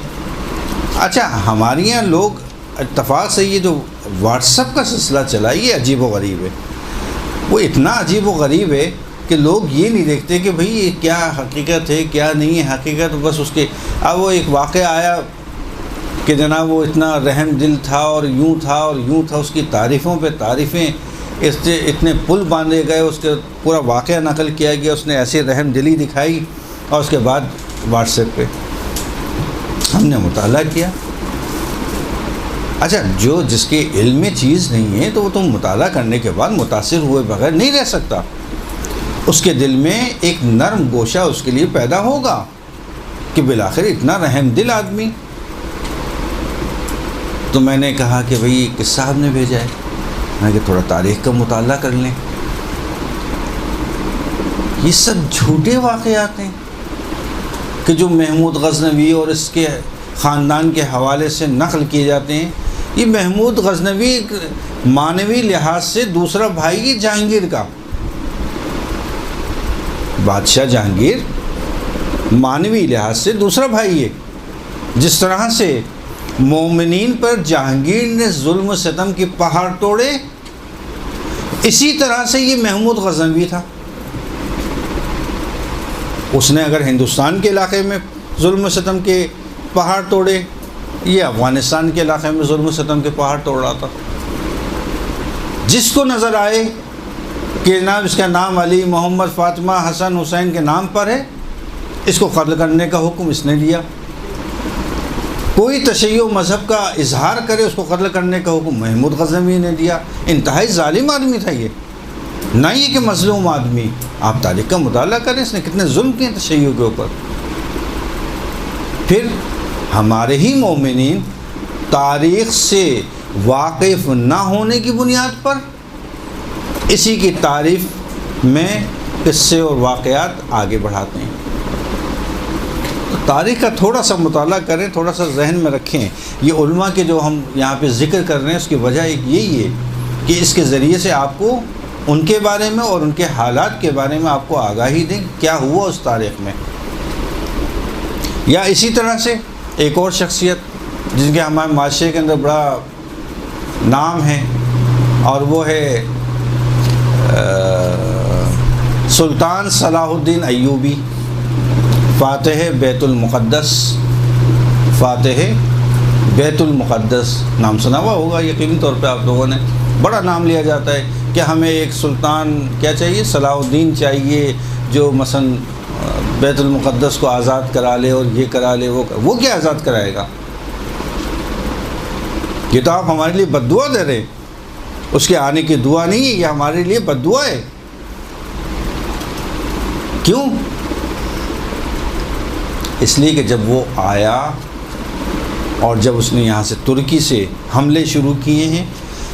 اچھا، ہمارے یہاں لوگ اتفاق سے یہ جو واٹس ایپ کا سلسلہ چلا، یہ عجیب و غریب ہے. وہ اتنا عجیب و غریب ہے کہ لوگ یہ نہیں دیکھتے کہ بھئی یہ کیا حقیقت ہے کیا نہیں ہے حقیقت. بس اس کے اب وہ ایک واقعہ آیا کہ جناب وہ اتنا رحم دل تھا اور یوں تھا اور یوں تھا، اس کی تعریفوں پہ تعریفیں، اس سے اتنے پل باندھے گئے، اس کے پورا واقعہ نقل کیا گیا، اس نے ایسی رحم دلی دکھائی. اور اس کے بعد واٹس ایپ پہ ہم نے مطالعہ کیا. اچھا، جو جس کے علم میں چیز نہیں ہے تو وہ تو مطالعہ کرنے کے بعد متاثر ہوئے بغیر نہیں رہ سکتا. اس کے دل میں ایک نرم گوشہ اس کے لیے پیدا ہوگا کہ بالآخر اتنا رحم دل آدمی. تو میں نے کہا کہ بھئی کس صاحب نے بھیجا ہے؟ میں کہ تھوڑا تاریخ کا مطالعہ کر لیں. یہ سب جھوٹے واقعات ہیں کہ جو محمود غزنوی اور اس کے خاندان کے حوالے سے نقل کیے جاتے ہیں. یہ محمود غزنوی معنوی لحاظ سے دوسرا بھائی ہے جہانگیر کا. بادشاہ جہانگیر معنوی لحاظ سے دوسرا بھائی ہے. جس طرح سے مومنین پر جہانگیر نے ظلم و ستم کی پہاڑ توڑے، اسی طرح سے یہ محمود غزنوی تھا. اس نے اگر ہندوستان کے علاقے میں ظلم و ستم کے پہاڑ توڑے، یہ افغانستان کے علاقے میں ظلم و ستم کے پہاڑ توڑ رہا تھا. جس کو نظر آئے کہ جناب اس کا نام علی، محمد، فاطمہ، حسن، حسین کے نام پر ہے، اس کو قتل کرنے کا حکم اس نے دیا. کوئی تشیع مذہب کا اظہار کرے، اس کو قتل کرنے کا حکم محمود غزنوی نے دیا. انتہائی ظالم آدمی تھا یہ، نہ یہ کہ مظلوم آدمی. آپ تاریخ کا مطالعہ کریں، اس نے کتنے ظلم کیے تشیع کے اوپر. پھر ہمارے ہی مومنین تاریخ سے واقف نہ ہونے کی بنیاد پر اسی کی تعریف میں قصے اور واقعات آگے بڑھاتے ہیں. تاریخ کا تھوڑا سا مطالعہ کریں، تھوڑا سا ذہن میں رکھیں. یہ علماء کے جو ہم یہاں پہ ذکر کر رہے ہیں، اس کی وجہ ایک یہی ہے کہ اس کے ذریعے سے آپ کو ان کے بارے میں اور ان کے حالات کے بارے میں آپ کو آگاہی دیں کیا ہوا اس تاریخ میں. یا اسی طرح سے ایک اور شخصیت جن کے ہمارے معاشرے کے اندر بڑا نام ہے، اور وہ ہے سلطان صلاح الدین ایوبی، فاتح بیت المقدس. فاتح بیت المقدس نام سنا ہوا ہوگا یقینی طور پہ آپ لوگوں نے. بڑا نام لیا جاتا ہے کہ ہمیں ایک سلطان کیا چاہیے، صلاح الدین چاہیے، جو مثلا بیت المقدس کو آزاد کرا لے اور یہ کرا لے وہ کیا آزاد کرائے گا؟ یہ تو آپ ہمارے لیے بد دعا دے رہے ہیں. اس کے آنے کی دعا نہیں ہے، یہ ہمارے لیے بد دعا ہے. کیوں؟ اس لیے کہ جب وہ آیا اور جب اس نے یہاں سے ترکی سے حملے شروع کیے ہیں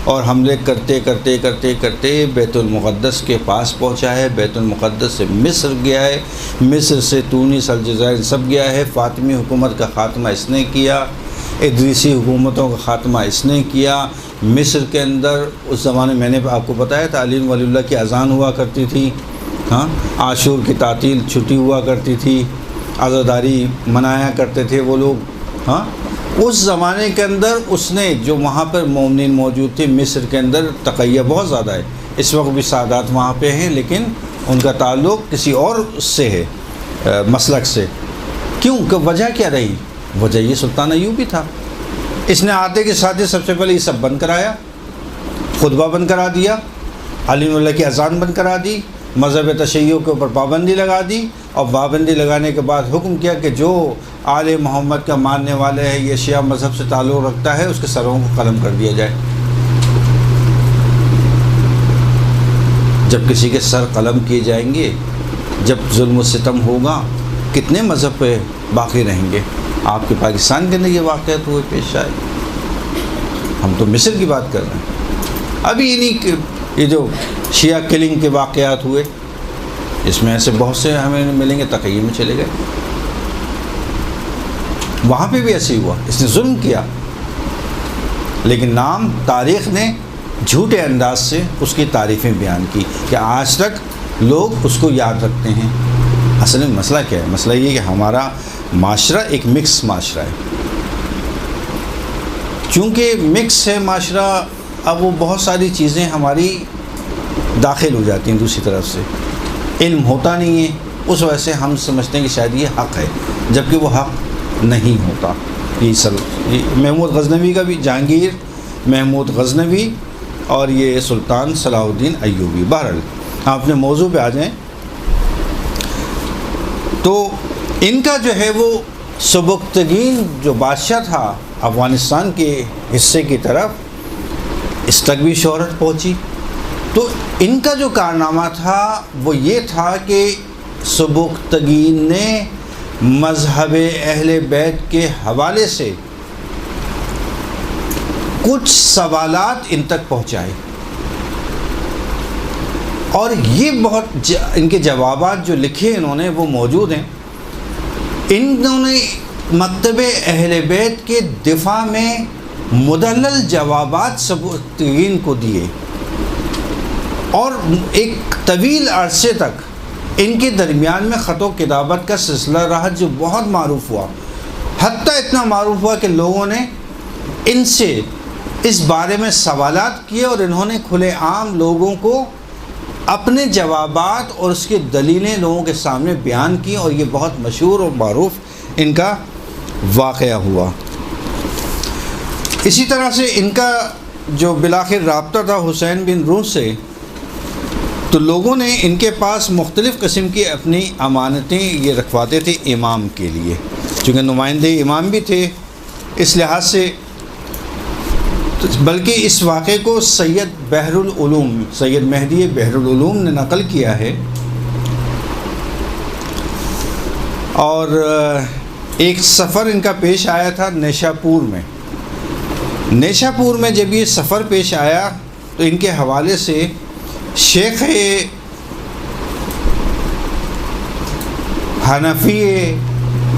اور حملے کرتے کرتے کرتے کرتے بیت المقدس کے پاس پہنچا ہے، بیت المقدس سے مصر گیا ہے، مصر سے تونس، الجزائر سب گیا ہے، فاطمی حکومت کا خاتمہ اس نے کیا، ادریسی حکومتوں کا خاتمہ اس نے کیا۔ مصر کے اندر اس زمانے میں نے آپ کو بتایا تھا علی ولی اللہ کی اذان ہوا کرتی تھی، ہاں، عاشور کی تعطیل چھٹی ہوا کرتی تھی، عزاداری منایا کرتے تھے وہ لوگ، ہاں۔ اس زمانے کے اندر اس نے جو وہاں پر مومنین موجود تھے مصر کے اندر، تقیہ بہت زیادہ ہے، اس وقت بھی سادات وہاں پہ ہیں لیکن ان کا تعلق کسی اور سے ہے، مسلک سے۔ کیوں کہ وجہ کیا رہی؟ وجہ یہ سلطان ایوبی تھا، اس نے آتے کے ساتھ ہی سب سے پہلے یہ سب بند کرایا، خطبہ بند کرا دیا، علی اللہ کی اذان بند کرا دی، مذہب تشیع کے اوپر پابندی لگا دی، اور پابندی لگانے کے بعد حکم کیا کہ جو آل محمد کا ماننے والے ہے، یہ شیعہ مذہب سے تعلق رکھتا ہے، اس کے سروں کو قلم کر دیا جائے۔ جب کسی کے سر قلم کیے جائیں گے، جب ظلم و ستم ہوگا، کتنے مذہب پہ باقی رہیں گے؟ آپ کے پاکستان کے اندر یہ واقعات ہوئے پیش آئے، ہم تو مصر کی بات کر رہے ہیں۔ ابھی یہ جو شیعہ کلنگ کے واقعات ہوئے، اس میں ایسے بہت سے ہمیں ملیں گے، تقیہ میں چلے گئے، وہاں پہ بھی ایسے ہی ہوا، اس نے ظلم کیا، لیکن نام تاریخ نے جھوٹے انداز سے اس کی تعریفیں بیان کی کہ آج تک لوگ اس کو یاد رکھتے ہیں۔ اصل میں مسئلہ کیا ہے؟ مسئلہ یہ کہ ہمارا معاشرہ ایک مکس معاشرہ ہے، چونکہ مکس ہے معاشرہ، اب وہ بہت ساری چیزیں ہماری داخل ہو جاتی ہیں دوسری طرف سے، علم ہوتا نہیں ہے، اس وجہ سے ہم سمجھتے ہیں کہ شاید یہ حق ہے، جبکہ وہ حق نہیں ہوتا۔ یہ محمود غزنوی کا بھی، جہانگیر محمود غزنوی اور یہ سلطان صلاح الدین ایوبی۔ بہرحال آپ اپنے موضوع پہ آ جائیں تو ان کا جو ہے وہ سبکتگین جو بادشاہ تھا افغانستان کے حصے کی طرف، اس تک بھی شہرت پہنچی۔ تو ان کا جو کارنامہ تھا وہ یہ تھا کہ سبکتگین نے مذہب اہل بیت کے حوالے سے کچھ سوالات ان تک پہنچائے، اور یہ بہت ان کے جوابات جو لکھے انہوں نے وہ موجود ہیں۔ انہوں نے مکتب اہل بیت کے دفاع میں مدلل جوابات سبکتگین کو دیے، اور ایک طویل عرصے تک ان کے درمیان میں خط و کتابت کا سلسلہ رہا جو بہت معروف ہوا، حتیٰ اتنا معروف ہوا کہ لوگوں نے ان سے اس بارے میں سوالات کیے، اور انہوں نے کھلے عام لوگوں کو اپنے جوابات اور اس کی دلیلیں لوگوں کے سامنے بیان کی، اور یہ بہت مشہور اور معروف ان کا واقعہ ہوا۔ اسی طرح سے ان کا جو بالآخر رابطہ تھا حسین بن روح سے، تو لوگوں نے ان کے پاس مختلف قسم کی اپنی امانتیں یہ رکھواتے تھے امام کے لیے، چونکہ نمائندے امام بھی تھے، اس لحاظ سے بلکہ اس واقعے کو سید بحر العلوم، سید مہدی بحر العلوم نے نقل کیا ہے، اور ایک سفر ان کا پیش آیا تھا نیشاپور میں۔ نیشاپور میں جب یہ سفر پیش آیا تو ان کے حوالے سے شیخ حنفی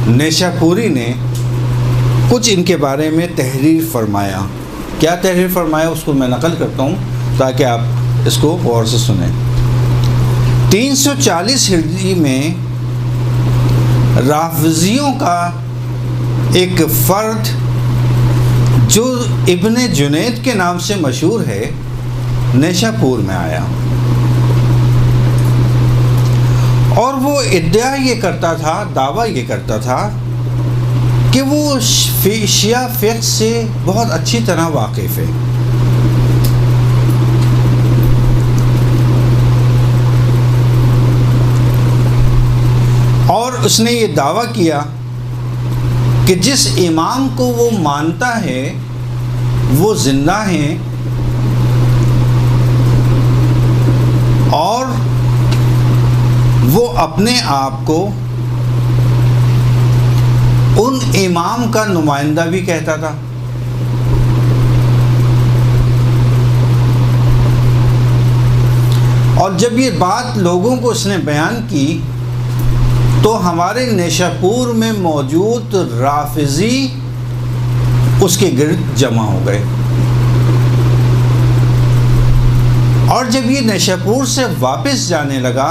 نیشاپوری نے کچھ ان کے بارے میں تحریر فرمایا۔ کیا تحریر فرمایا اس کو میں نقل کرتا ہوں تاکہ آپ اس کو غور سے سنیں۔ 340 ہجری میں رافضیوں کا ایک فرد جو ابن جنید کے نام سے مشہور ہے نیشاپور میں آیا، اور وہ ادعا یہ کرتا تھا، دعویٰ یہ کرتا تھا کہ وہ شیعہ فقہ سے بہت اچھی طرح واقف ہے، اور اس نے یہ دعویٰ کیا کہ جس امام کو وہ مانتا ہے وہ زندہ ہیں، اور وہ اپنے آپ کو ان امام کا نمائندہ بھی کہتا تھا۔ اور جب یہ بات لوگوں کو اس نے بیان کی تو ہمارے نیشاپور میں موجود رافضی اس کے گرد جمع ہو گئے، اور جب یہ نیشاپور سے واپس جانے لگا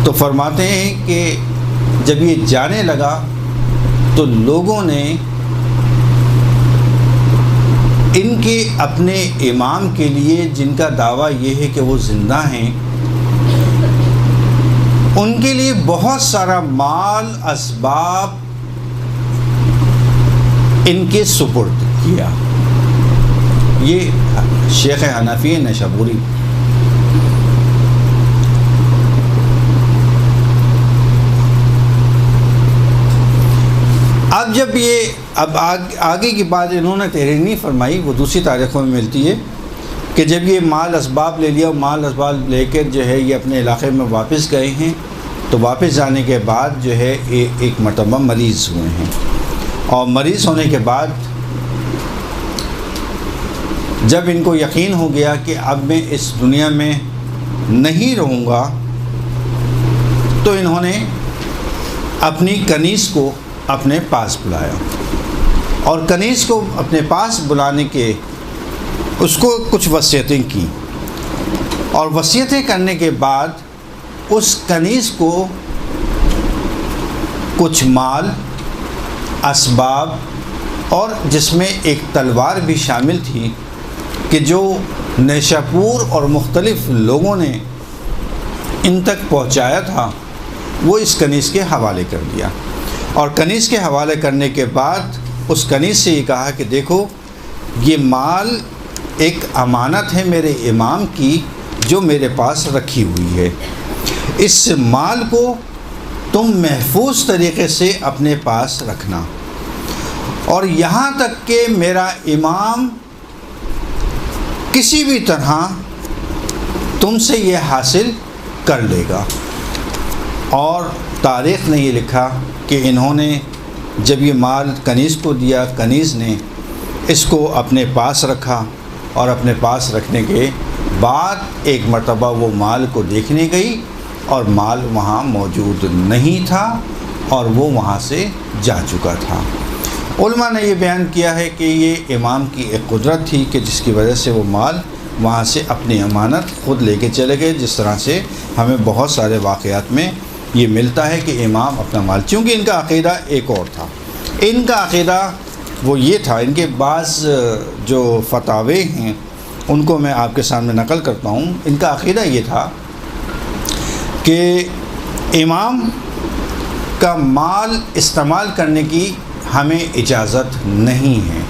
تو فرماتے ہیں کہ جب یہ جانے لگا تو لوگوں نے ان کے اپنے امام کے لیے، جن کا دعویٰ یہ ہے کہ وہ زندہ ہیں، ان کے لیے بہت سارا مال اسباب ان کے سپرد کیا۔ یہ شیخ حنفی نیشابوری۔ اب جب اب آگے کی بات انہوں نے تحریر نہیں فرمائی، وہ دوسری تاریخوں میں ملتی ہے کہ جب یہ مال اسباب لے لیا، مال اسباب لے کر جو ہے یہ اپنے علاقے میں واپس گئے ہیں، تو واپس جانے کے بعد جو ہے ایک مرتبہ مریض ہوئے ہیں، اور مریض ہونے کے بعد جب ان کو یقین ہو گیا کہ اب میں اس دنیا میں نہیں رہوں گا، تو انہوں نے اپنی کنیز کو اپنے پاس بلایا، اور کنیز کو اپنے پاس بلانے کے اس کو کچھ وصیتیں کی، اور وصیتیں کرنے کے بعد اس کنیز کو کچھ مال اسباب، اور جس میں ایک تلوار بھی شامل تھی کہ جو نیشاپور اور مختلف لوگوں نے ان تک پہنچایا تھا، وہ اس کنیز کے حوالے کر دیا، اور کنیز کے حوالے کرنے کے بعد اس کنیز سے یہ کہا کہ دیکھو یہ مال ایک امانت ہے میرے امام کی جو میرے پاس رکھی ہوئی ہے، اس مال کو تم محفوظ طریقے سے اپنے پاس رکھنا، اور یہاں تک کہ میرا امام کسی بھی طرح تم سے یہ حاصل کر لے گا۔ اور تاریخ نے یہ لکھا کہ انہوں نے جب یہ مال کنیز کو دیا، کنیز نے اس کو اپنے پاس رکھا، اور اپنے پاس رکھنے کے بعد ایک مرتبہ وہ مال کو دیکھنے گئی، اور مال وہاں موجود نہیں تھا، اور وہ وہاں سے جا چکا تھا۔ علماء نے یہ بیان کیا ہے کہ یہ امام کی ایک قدرت تھی کہ جس کی وجہ سے وہ مال وہاں سے اپنی امانت خود لے کے چلے گئے، جس طرح سے ہمیں بہت سارے واقعات میں یہ ملتا ہے کہ امام اپنا مال، چونکہ ان کا عقیدہ ایک اور تھا، ان کا عقیدہ وہ یہ تھا، ان کے بعض جو فتاوے ہیں ان کو میں آپ کے سامنے نقل کرتا ہوں۔ ان کا عقیدہ یہ تھا کہ امام کا مال استعمال کرنے کی ہمیں اجازت نہیں ہے،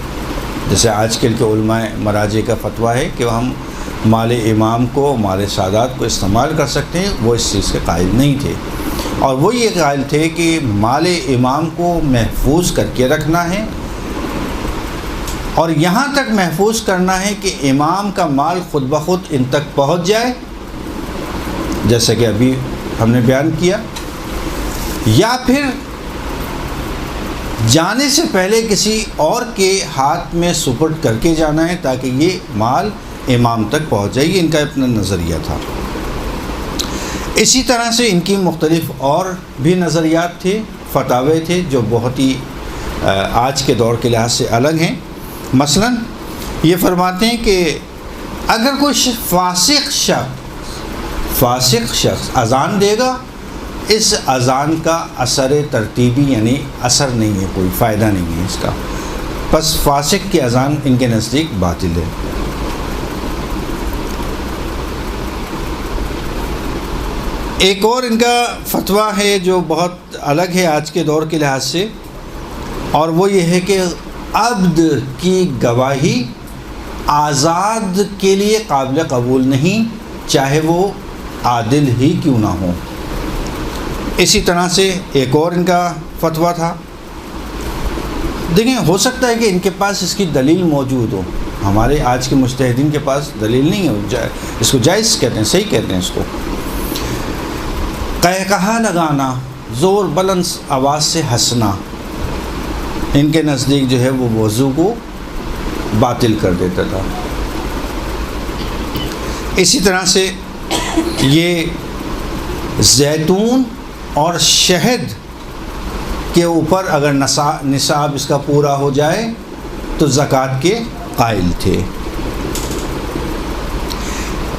جیسے آج کل کے علماء مراجع کا فتویٰ ہے کہ ہم مال امام کو، مال سادات کو استعمال کر سکتے ہیں، وہ اس چیز کے قائل نہیں تھے، اور وہ یہ قائل تھے کہ مال امام کو محفوظ کر کے رکھنا ہے، اور یہاں تک محفوظ کرنا ہے کہ امام کا مال خود بخود ان تک پہنچ جائے، جیسا کہ ابھی ہم نے بیان کیا، یا پھر جانے سے پہلے کسی اور کے ہاتھ میں سپرد کر کے جانا ہے تاکہ یہ مال امام تک پہنچ جائے۔ یہ ان کا اپنا نظریہ تھا۔ اسی طرح سے ان کی مختلف اور بھی نظریات تھے، فتاوے تھے جو بہت ہی آج کے دور کے لحاظ سے الگ ہیں۔ مثلا یہ فرماتے ہیں کہ اگر کوئی فاسق شخص اذان دے گا، اس اذان کا اثر ترتیبی یعنی اثر نہیں ہے، کوئی فائدہ نہیں ہے اس کا، بس فاسق کی اذان ان کے نزدیک باطل ہے۔ ایک اور ان کا فتویٰ ہے جو بہت الگ ہے آج کے دور کے لحاظ سے، اور وہ یہ ہے کہ عبد کی گواہی آزاد کے لیے قابل قبول نہیں، چاہے وہ عادل ہی کیوں نہ ہو۔ اسی طرح سے ایک اور ان کا فتویٰ تھا، دیکھیں ہو سکتا ہے کہ ان کے پاس اس کی دلیل موجود ہو، ہمارے آج کے مجتہدین کے پاس دلیل نہیں ہے، اس کو جائز کہتے ہیں، صحیح کہتے ہیں اس کو۔ قہقہا لگانا، زور بلند آواز سے ہنسنا، ان کے نزدیک جو ہے وہ وضو کو باطل کر دیتا تھا۔ اسی طرح سے یہ زیتون اور شہد کے اوپر اگر نصاب اس کا پورا ہو جائے تو زکوٰۃ کے قائل تھے۔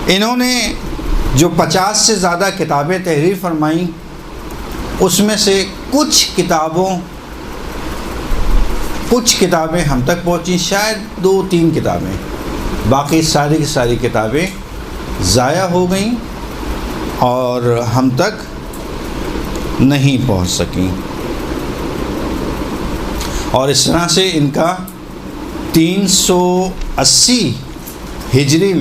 انہوں نے جو 50 سے زیادہ کتابیں تحریر فرمائیں، اس میں سے کچھ کتابیں ہم تک پہنچیں، شاید 2-3 کتابیں، باقی ساری کی ساری کتابیں ضائع ہو گئیں اور ہم تک نہیں پہنچ سکیں، اور اس طرح سے ان کا 381 ہجری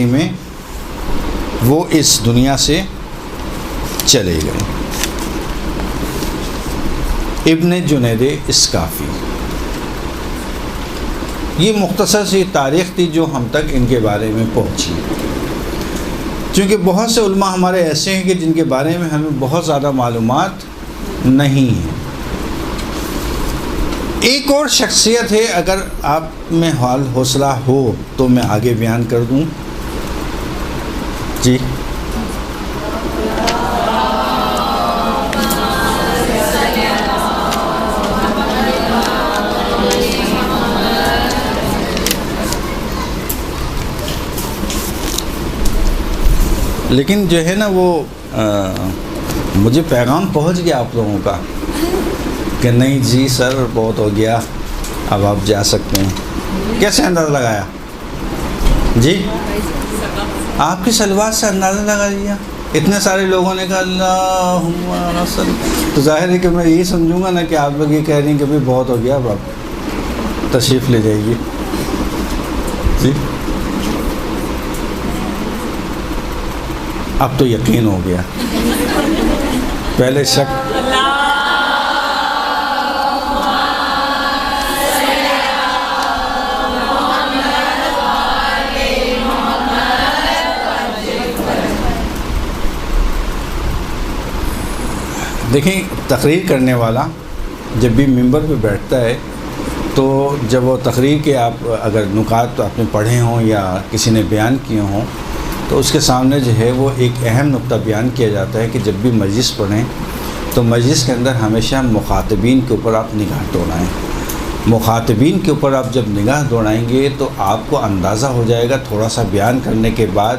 میں وہ اس دنیا سے چلے گئے۔ ابن جنید اسکافی، یہ مختصر سی تاریخ تھی جو ہم تک ان کے بارے میں پہنچی، چونکہ بہت سے علماء ہمارے ایسے ہیں کہ جن کے بارے میں ہمیں بہت زیادہ معلومات نہیں ہیں۔ ایک اور شخصیت ہے، اگر آپ میں حوصلہ ہو تو میں آگے بیان کر دوں۔ جی لیکن جو ہے نا وہ مجھے پیغام پہنچ گیا آپ لوگوں کا کہ نہیں جی سر بہت ہو گیا، اب آپ جا سکتے ہیں۔ کیسے اندازہ لگایا؟ جی آپ کی سلوات سے اندازہ لگا لیا؟ اتنے سارے لوگوں نے کہا اللہم صل، تو ظاہر ہے کہ میں یہی سمجھوں گا نا کہ آپ لوگ یہ کہہ رہے ہیں کہ بھائی بہت ہو گیا، اب آپ تشریف لے جائیے۔ جی اب تو یقین ہو گیا، پہلے شک۔ دیکھیں تقریر کرنے والا جب بھی ممبر پہ بیٹھتا ہے تو جب وہ تقریر کے آپ اگر نکات آپ نے پڑھے ہوں یا کسی نے بیان کیے ہوں تو اس کے سامنے جو ہے وہ ایک اہم نقطہ بیان کیا جاتا ہے کہ جب بھی مجلس پڑھیں تو مجلس کے اندر ہمیشہ مخاطبین کے اوپر آپ نگاہ دوڑائیں۔ مخاطبین کے اوپر آپ جب نگاہ دوڑائیں گے تو آپ کو اندازہ ہو جائے گا تھوڑا سا بیان کرنے کے بعد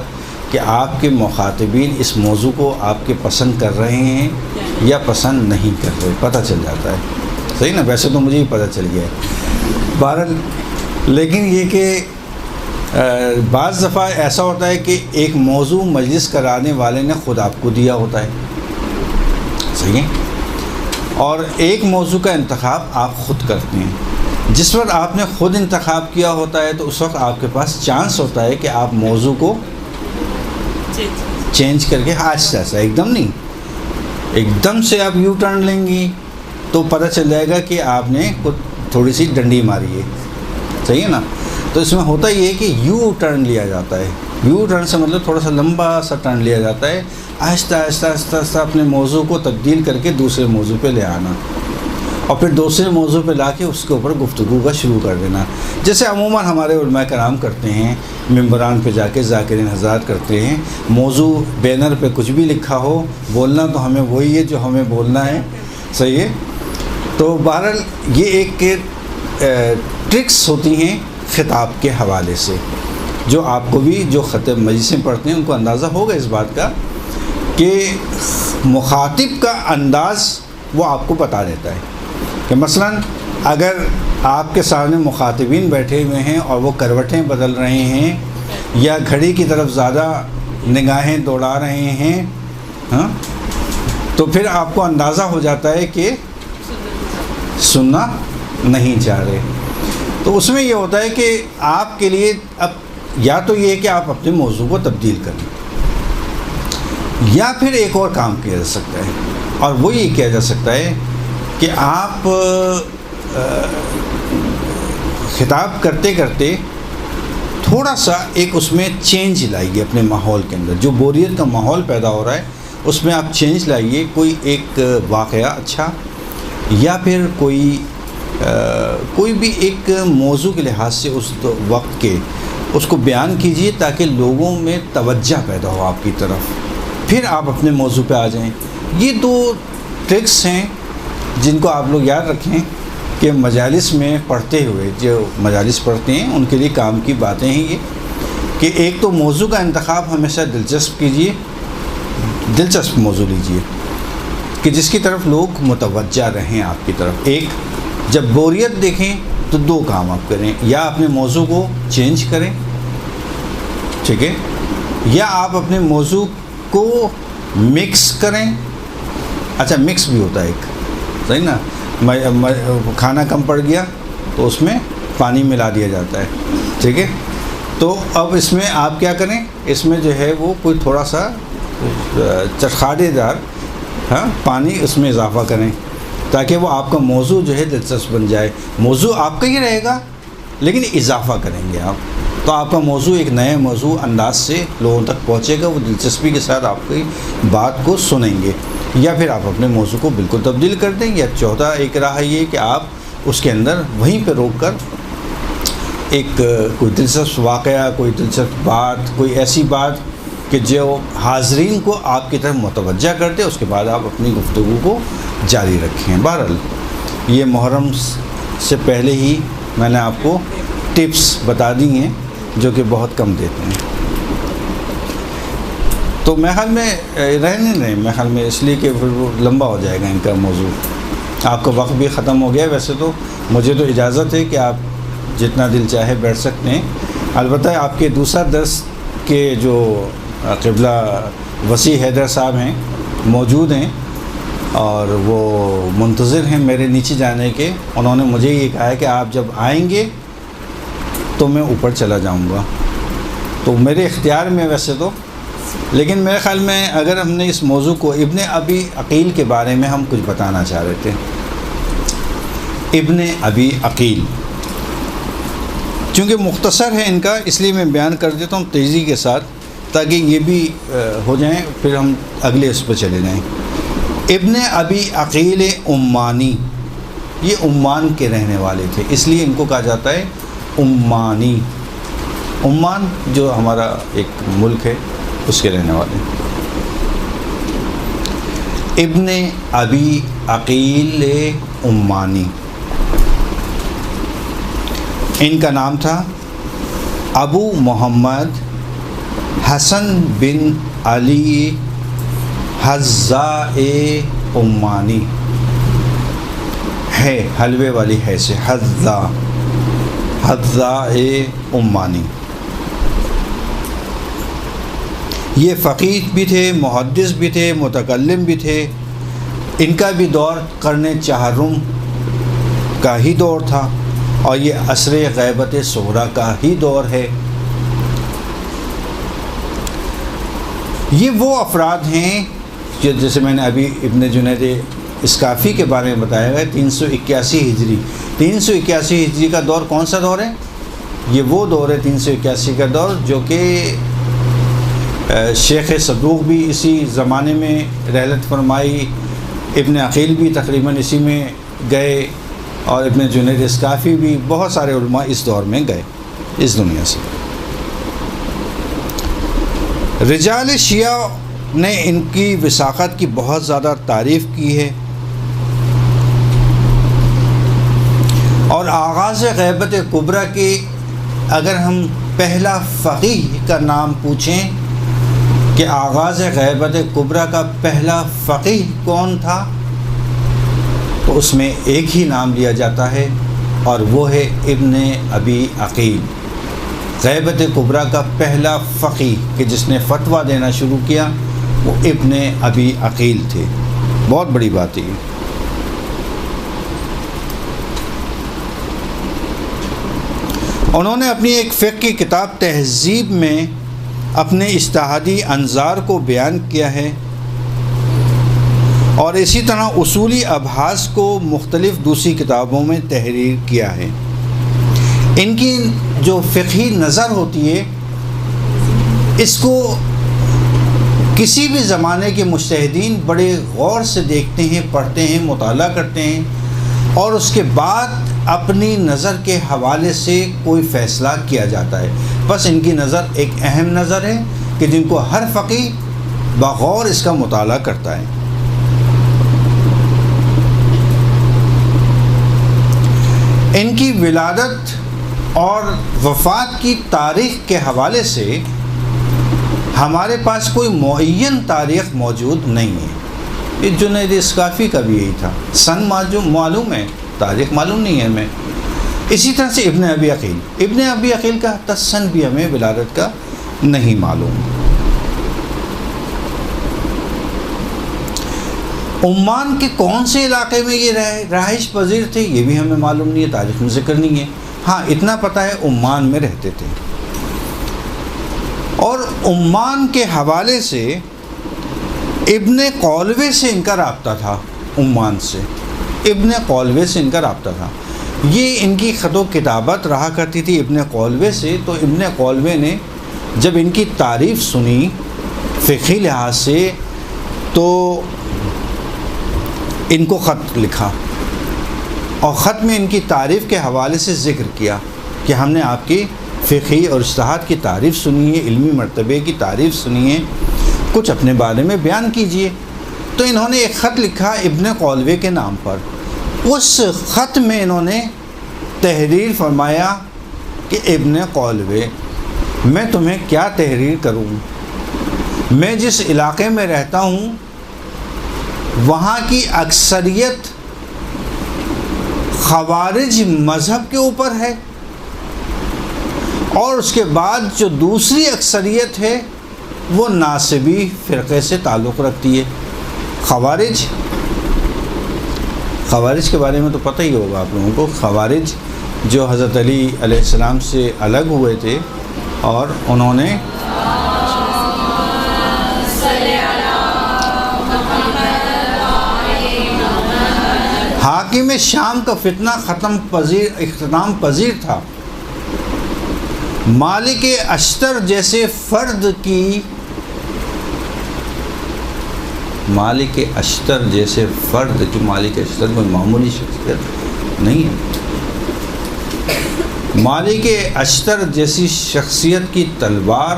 کہ آپ کے مخاطبین اس موضوع کو آپ کے پسند کر رہے ہیں یا پسند نہیں کر رہے، پتہ چل جاتا ہے۔ صحیح نا؟ ویسے تو مجھے ہی پتہ چل گیا ہے بہرحال، لیکن یہ کہ بعض دفعہ ایسا ہوتا ہے کہ ایک موضوع مجلس کرانے والے نے خود آپ کو دیا ہوتا ہے، صحیح ہے، اور ایک موضوع کا انتخاب آپ خود کرتے ہیں۔ جس وقت آپ نے خود انتخاب کیا ہوتا ہے تو اس وقت آپ کے پاس چانس ہوتا ہے کہ آپ موضوع کو چینج کر کے آہستہ آہستہ، ایک دم نہیں، ایک دم سے آپ یو ٹرن لیں گی تو پتہ چل جائے گا کہ آپ نے تھوڑی سی ڈنڈی ماری ہے، صحیح ہے نا؟ تو اس میں ہوتا یہ ہے کہ یو ٹرن لیا جاتا ہے، یو ٹرن سے مطلب تھوڑا سا لمبا سا ٹرن لیا جاتا ہے، آہستہ آہستہ آہستہ آہستہ اپنے موضوع کو تبدیل کر کے دوسرے موضوع پہ لے آنا، اور پھر دوسرے موضوع پہ لا کے اس کے اوپر گفتگو کا شروع کر دینا، جیسے عموماً ہمارے علماء کرام کرتے ہیں، ممبران پہ جا کے ذاکرین حضرات کرتے ہیں۔ موضوع بینر پہ کچھ بھی لکھا ہو، بولنا تو ہمیں وہی ہے جو ہمیں بولنا ہے، صحیح ہے۔ تو بہرحال یہ ایک ٹرکس ہوتی ہیں خطاب کے حوالے سے، جو آپ کو بھی جو خطب مجلسیں پڑھتے ہیں ان کو اندازہ ہوگا اس بات کا کہ مخاطب کا انداز وہ آپ کو بتا دیتا ہے کہ مثلاً اگر آپ کے سامنے مخاطبین بیٹھے ہوئے ہیں اور وہ کروٹیں بدل رہے ہیں یا گھڑی کی طرف زیادہ نگاہیں دوڑا رہے ہیں، ہاں، تو پھر آپ کو اندازہ ہو جاتا ہے کہ سننا نہیں چاہ رہے۔ تو اس میں یہ ہوتا ہے کہ آپ کے لیے اب یا تو یہ کہ آپ اپنے موضوع کو تبدیل کریں، یا پھر ایک اور کام کیا جا سکتا ہے، اور وہ یہ کیا جا سکتا ہے کہ آپ خطاب کرتے کرتے تھوڑا سا ایک اس میں چینج لائیے اپنے ماحول کے اندر، جو بوریت کا ماحول پیدا ہو رہا ہے اس میں آپ چینج لائیے، کوئی ایک واقعہ اچھا یا پھر کوئی بھی ایک موضوع کے لحاظ سے اس وقت کے اس کو بیان کیجیے تاکہ لوگوں میں توجہ پیدا ہو آپ کی طرف، پھر آپ اپنے موضوع پہ آ جائیں۔ یہ 2 ٹرکس ہیں جن کو آپ لوگ یاد رکھیں کہ مجالس میں پڑھتے ہوئے، جو مجالس پڑھتے ہیں ان کے لیے کام کی باتیں ہیں یہ، کہ ایک تو موضوع کا انتخاب ہمیشہ دلچسپ کیجیے، دلچسپ موضوع لیجیے کہ جس کی طرف لوگ متوجہ رہیں آپ کی طرف۔ ایک، جب بوریت دیکھیں تو 2 کام آپ کریں، یا اپنے موضوع کو چینج کریں، ٹھیک ہے، یا آپ اپنے موضوع کو مکس کریں۔ اچھا، مکس بھی ہوتا ہے ایک، صحیح نا، کھانا کم پڑ گیا تو اس میں پانی ملا دیا جاتا ہے، ٹھیک ہے۔ تو اب اس میں آپ کیا کریں، اس میں جو ہے وہ کوئی تھوڑا سا چٹخانے دار پانی اس میں اضافہ کریں تاکہ وہ آپ کا موضوع جو ہے دلچسپ بن جائے۔ موضوع آپ کا ہی رہے گا لیکن اضافہ کریں گے آپ، تو آپ کا موضوع ایک نئے موضوع انداز سے لوگوں تک پہنچے گا، وہ دلچسپی کے ساتھ آپ کی بات کو سنیں گے۔ یا پھر آپ اپنے موضوع کو بالکل تبدیل کر دیں، یا چوتھا ایک راہ یہ کہ آپ اس کے اندر وہیں پہ روک کر ایک کوئی دلچسپ واقعہ، کوئی دلچسپ بات، کوئی ایسی بات کہ جو حاضرین کو آپ کی طرف متوجہ کرتے، اس کے بعد آپ اپنی گفتگو کو جاری رکھیں۔ بہرحال یہ محرم سے پہلے ہی میں نے آپ کو ٹپس بتا دی ہیں جو کہ بہت کم دیتے ہیں، تو میرے خیال میں رہنے نہیں، میرے خیال میں اس لیے کہ پھر وہ لمبا ہو جائے گا ان کا موضوع۔ آپ کا وقت بھی ختم ہو گیا، ویسے تو مجھے تو اجازت ہے کہ آپ جتنا دل چاہے بیٹھ سکتے ہیں، البتہ آپ کے دوسرا درس کے جو قبلہ وسیع حیدر صاحب ہیں موجود ہیں اور وہ منتظر ہیں میرے نیچے جانے کے۔ انہوں نے مجھے یہ کہا ہے کہ آپ جب آئیں گے تو میں اوپر چلا جاؤں گا، تو میرے اختیار میں ویسے تو، لیکن میرے خیال میں اگر ہم نے اس موضوع کو، ابن ابی عقیل کے بارے میں ہم کچھ بتانا چاہ رہے تھے۔ ابن ابی عقیل چونکہ مختصر ہے ان کا، اس لیے میں بیان کر دیتا ہوں تیزی کے ساتھ تاکہ یہ بھی ہو جائیں، پھر ہم اگلے اس پہ چلے جائیں۔ ابن ابی عقیل عمانی، یہ عمان کے رہنے والے تھے، اس لیے ان کو کہا جاتا ہے عمانی۔ عمان جو ہمارا ایک ملک ہے اس کے رہنے والے۔ ابن ابی عقیل عمانی، ان کا نام تھا ابو محمد حسن بن علی حذاء عمانی، ہے حلوے والی ہے سے حذاء عمانی۔ یہ فقیہ بھی تھے، محدث بھی تھے، متکلم بھی تھے۔ ان کا بھی دور قرن چہارم کا ہی دور تھا اور یہ عصر غیبت صغریٰ کا ہی دور ہے۔ یہ وہ افراد ہیں جیسے میں نے ابھی ابن جنید اسکافی کے بارے میں بتایا ہے، 381 ہجری۔ 381 ہجری کا دور کون سا دور ہے؟ یہ وہ دور ہے 381 کا دور جو کہ شیخ صدوق بھی اسی زمانے میں رحلت فرمائی، ابن عقیل بھی تقریباً اسی میں گئے، اور ابن جنید اسکافی بھی، بہت سارے علماء اس دور میں گئے اس دنیا سے۔ رجال شیعہ نے ان کی وساخت کی بہت زیادہ تعریف کی ہے، اور آغاز غیبت کبریٰ کے اگر ہم پہلا فقیہ کا نام پوچھیں کہ آغاز غیبت کبریٰ کا پہلا فقیہ کون تھا، تو اس میں ایک ہی نام لیا جاتا ہے اور وہ ہے ابن ابی عقیل۔ غیبت کبریٰ کا پہلا فقیہ کہ جس نے فتویٰ دینا شروع کیا وہ ابن ابی عقیل تھے۔ بہت بڑی بات ہے۔ انہوں نے اپنی ایک فقہ کی کتاب تہذیب میں اپنے اجتہادی انظار کو بیان کیا ہے، اور اسی طرح اصولی ابحاث کو مختلف دوسری کتابوں میں تحریر کیا ہے۔ ان کی جو فقہی نظر ہوتی ہے اس کو کسی بھی زمانے کے مجتہدین بڑے غور سے دیکھتے ہیں، پڑھتے ہیں، مطالعہ کرتے ہیں، اور اس کے بعد اپنی نظر کے حوالے سے کوئی فیصلہ کیا جاتا ہے. بس ان کی نظر ایک اہم نظر ہے کہ جن کو ہر فقیہ بغور اس کا مطالعہ کرتا ہے. ان کی ولادت اور وفات کی تاریخ کے حوالے سے ہمارے پاس کوئی معین تاریخ موجود نہیں ہے. یہ جنید اسقافی کا بھی یہی تھا، سن معلوم ہے، تاریخ معلوم نہیں ہے ہمیں. اسی طرح سے ابن ابی عقیل کا حتی سن بھی ہمیں ولادت کا نہیں معلوم. عمان کے کون سے علاقے میں یہ رہائش پذیر تھے یہ بھی ہمیں معلوم نہیں ہے، تاریخ میں ذکر نہیں ہے. ہاں اتنا پتہ ہے عمان میں رہتے تھے. اور عمان کے حوالے سے ابن قولوے سے ان کا رابطہ تھا. عمان سے ابن قولوے سے ان کا رابطہ تھا. یہ ان کی خط و کتابت رہا کرتی تھی ابن قولوے سے. تو ابن قولوے نے جب ان کی تعریف سنی فقہی لحاظ سے تو ان کو خط لکھا اور خط میں ان کی تعریف کے حوالے سے ذکر کیا کہ ہم نے آپ کی فقہی اور اجتہاد کی تعریف سنی ہے، علمی مرتبے کی تعریف سنی ہے، کچھ اپنے بارے میں بیان کیجئے. تو انہوں نے ایک خط لکھا ابن قولوے کے نام پر. اس خط میں انہوں نے تحریر فرمایا کہ ابن قولوے، میں تمہیں کیا تحریر کروں، میں جس علاقے میں رہتا ہوں وہاں کی اکثریت خوارج مذہب کے اوپر ہے، اور اس کے بعد جو دوسری اکثریت ہے وہ ناصبی فرقے سے تعلق رکھتی ہے. خوارج کے بارے میں تو پتہ ہی ہوگا آپ لوگوں کو. خوارج جو حضرت علی علیہ السلام سے الگ ہوئے تھے اور انہوں نے حاکم شام کا فتنہ اختتام پذیر تھا. مالک اشتر جیسے فرد کی مالک اشتر کوئی معمولی شخصیت نہیں ہے. مالک اشتر جیسی شخصیت کی تلوار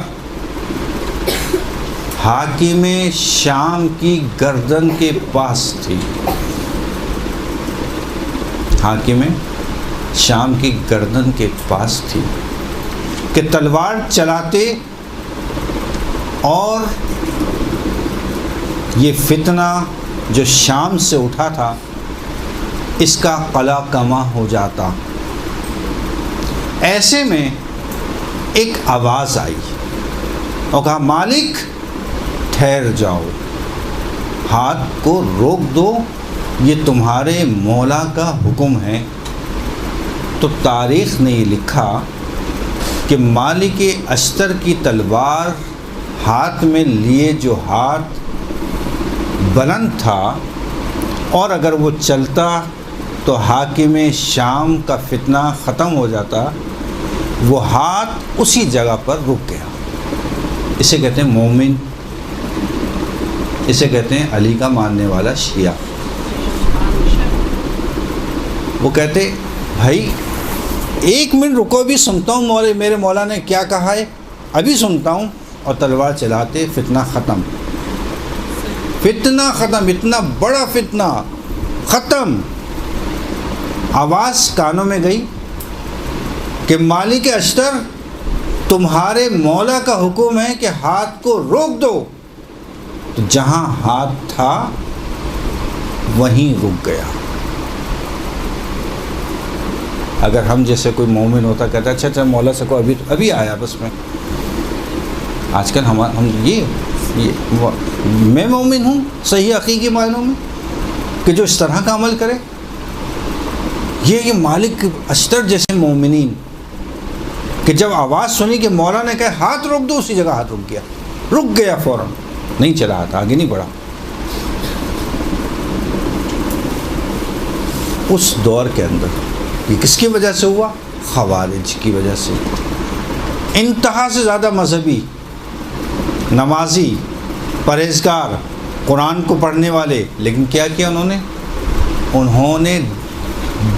حاکم شام کی گردن کے پاس تھی. حاکم شام کی گردن کے پاس تھی کہ تلوار چلاتے اور یہ فتنہ جو شام سے اٹھا تھا اس کا قلع کما ہو جاتا. ایسے میں ایک آواز آئی اور کہا مالک ٹھہر جاؤ، ہاتھ کو روک دو، یہ تمہارے مولا کا حکم ہے. تو تاریخ نے یہ لکھا کہ مالک اشتر کی تلوار ہاتھ میں لیے جو ہاتھ بلند تھا، اور اگر وہ چلتا تو حاکم شام کا فتنہ ختم ہو جاتا، وہ ہاتھ اسی جگہ پر رک گیا. اسے کہتے ہیں مومن، اسے کہتے ہیں علی کا ماننے والا شیعہ. وہ کہتے بھائی ایک منٹ رکو، ابھی سنتا ہوں میرے مولا نے کیا کہا ہے، ابھی سنتا ہوں. اور تلوار چلاتے فتنہ ختم. اتنا بڑا فتنہ ختم. آواز کانوں میں گئی کہ مالک اشتر تمہارے مولا کا حکم ہے کہ ہاتھ کو روک دو. تو جہاں ہاتھ تھا وہیں رک گیا. اگر ہم جیسے کوئی مومن ہوتا کہتا ہے اچھا مولا سے کو ابھی آیا بس میں. آج کل ہم میں مومن ہوں صحیح حقیقی معنوں میں کہ جو اس طرح کا عمل کرے. یہ مالک اشتر جیسے مومنین کہ جب آواز سنی کہ مولا نے کہا ہاتھ روک دو، اسی جگہ ہاتھ رک گیا فوراً، نہیں چلا ہاتھ، آگے نہیں بڑھا. اس دور کے اندر یہ کس کی وجہ سے ہوا؟ خوارج کی وجہ سے. انتہا سے زیادہ مذہبی، نمازی، پرہیزگار، قرآن کو پڑھنے والے، لیکن کیا کیا انہوں نے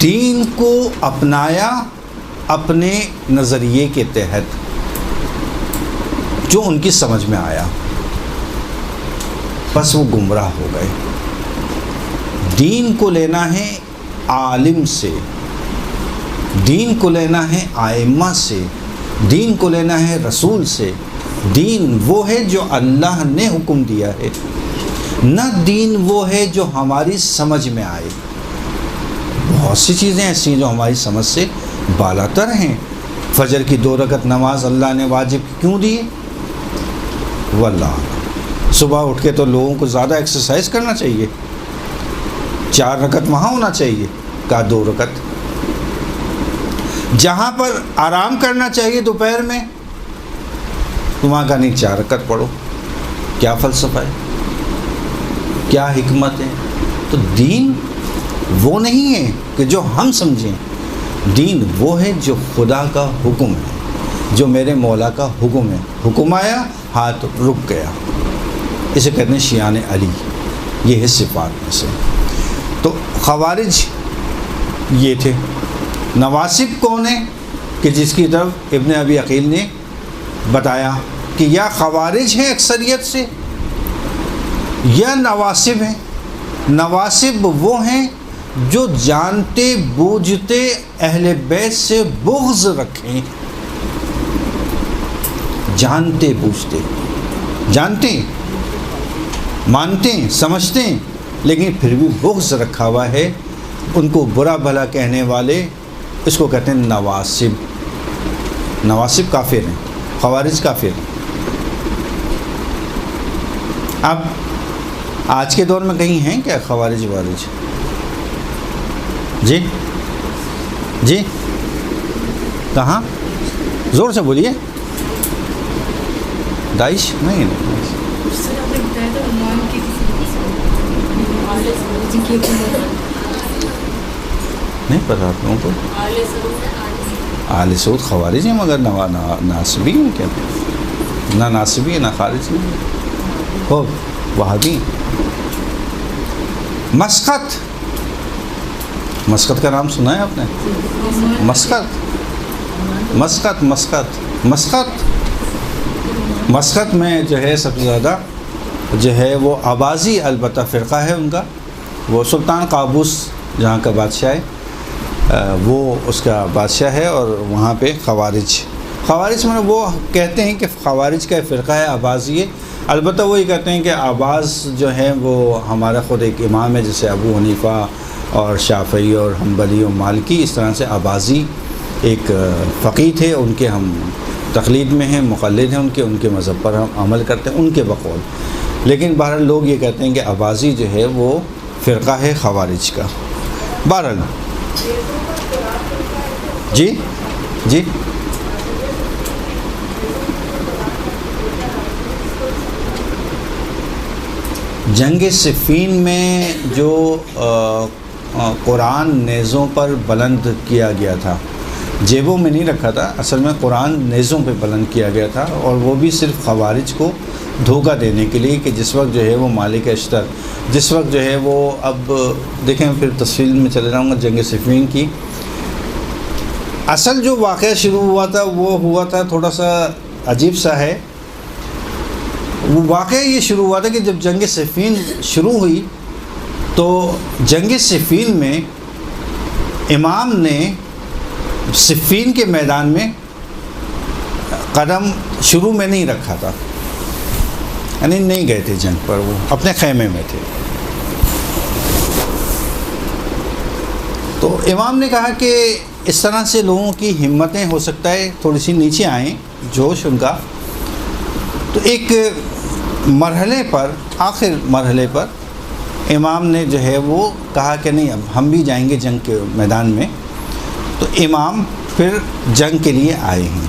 دین کو اپنایا اپنے نظریے کے تحت جو ان کی سمجھ میں آیا، بس وہ گمراہ ہو گئے۔ دین کو لینا ہے عالم سے، دین کو لینا ہے ائمہ سے، دین کو لینا ہے رسول سے۔ دین وہ ہے جو اللہ نے حکم دیا ہے، نہ دین وہ ہے جو ہماری سمجھ میں آئے۔ بہت سی چیزیں ایسی ہیں جو ہماری سمجھ سے بالاتر ہیں۔ فجر کی 2 رکعت نماز اللہ نے واجب کیوں دی؟ واللہ صبح اٹھ کے تو لوگوں کو زیادہ ایکسرسائز کرنا چاہیے، 4 رکعت وہاں ہونا چاہیے، کہا 2 رکعت۔ جہاں پر آرام کرنا چاہیے دوپہر میں، تو وہاں کا نہیں 4 رکعت پڑھو۔ کیا فلسفہ ہے، کیا حکمت ہے؟ تو دین وہ نہیں ہے کہ جو ہم سمجھیں، دین وہ ہے جو خدا کا حکم ہے، جو میرے مولا کا حکم ہے۔ حکم آیا، ہاتھ رک گیا، اسے کہتے ہیں شیان علی۔ یہ ہے صفات میں سے۔ تو خوارج یہ تھے۔ نواسب کون ہے کہ جس کی طرف ابن ابی عقیل نے بتایا کہ یا خوارج ہیں اکثریت سے یا نواسب ہیں۔ نواسب وہ ہیں جو جانتے بوجھتے اہل بیت سے بغض رکھیں، جانتے بوجھتے، جانتے ہیں، مانتے ہیں، سمجھتے ہیں، لیکن پھر بھی بغض رکھا ہوا ہے ان کو برا بھلا کہنے والے، اس کو کہتے ہیں نواسب۔ نواسب کافر ہیں، خوارج کافر ہیں۔ اب آج کے دور میں کہیں ہیں کیا خوارج وارج؟ جی جی کہاں؟ زور سے بولیے۔ داعش نہیں نہیں پتا آپ لوگوں کو؟ آل سعود خوارج ہیں مگر ناصبی ہیں کیا؟ نہ ناصبی ہے نہ خارج نہیں ہو، وہابی۔ مسقط، مسقط کا نام سنا ہے آپ نے؟ Muscat Muscat Muscat Muscat Muscat میں جو ہے سب سے زیادہ جو ہے وہ آبازی البتہ فرقہ ہے ان کا، وہ سلطان قابوس جہاں کا بادشاہ ہے، وہ اس کا بادشاہ ہے، اور وہاں پہ خوارج میں وہ کہتے ہیں کہ خوارج کا فرقہ ہے آبازی ہے۔ البتہ وہ یہ کہتے ہیں کہ آباز جو ہے وہ ہمارا خود ایک امام ہے، جیسے ابو حنیفہ اور شافعی اور حنبلی اور مالکی، اس طرح سے آبازی ایک فقیہ تھے، ان کے ہم تقلید میں ہیں، مقلد ہیں ان کے مذہب پر ہم عمل کرتے ہیں ان کے بقول۔ لیکن بہرحال لوگ یہ کہتے ہیں کہ آبازی جو ہے وہ فرقہ ہے خوارج کا۔ بہرحال جی جی جنگ صفین میں جو قرآن نیزوں پر بلند کیا گیا تھا، جیبوں میں نہیں رکھا تھا، اصل میں قرآن نیزوں پہ بلند کیا گیا تھا، اور وہ بھی صرف خوارج کو دھوکہ دینے کے لیے کہ جس وقت جو ہے وہ مالک اشتر، جس وقت جو ہے وہ، اب دیکھیں پھر تفصیل میں چلے جاؤں گا جنگ صفین کی۔ اصل جو واقعہ شروع ہوا تھا وہ ہوا تھا تھوڑا سا عجیب سا ہے۔ وہ واقعہ یہ شروع ہوا تھا کہ جب جنگ صفین شروع ہوئی تو جنگ صفین میں امام نے صفین کے میدان میں قدم شروع میں نہیں رکھا تھا، یعنی نہیں گئے تھے جنگ پر، وہ اپنے خیمے میں تھے۔ تو امام نے کہا کہ اس طرح سے لوگوں کی ہمتیں ہو سکتا ہے تھوڑی سی نیچے آئیں، جوش ان کا۔ تو ایک مرحلے پر، آخر مرحلے پر امام نے جو ہے وہ کہا کہ نہیں اب ہم بھی جائیں گے جنگ کے میدان میں۔ تو امام پھر جنگ کے لیے آئے ہیں۔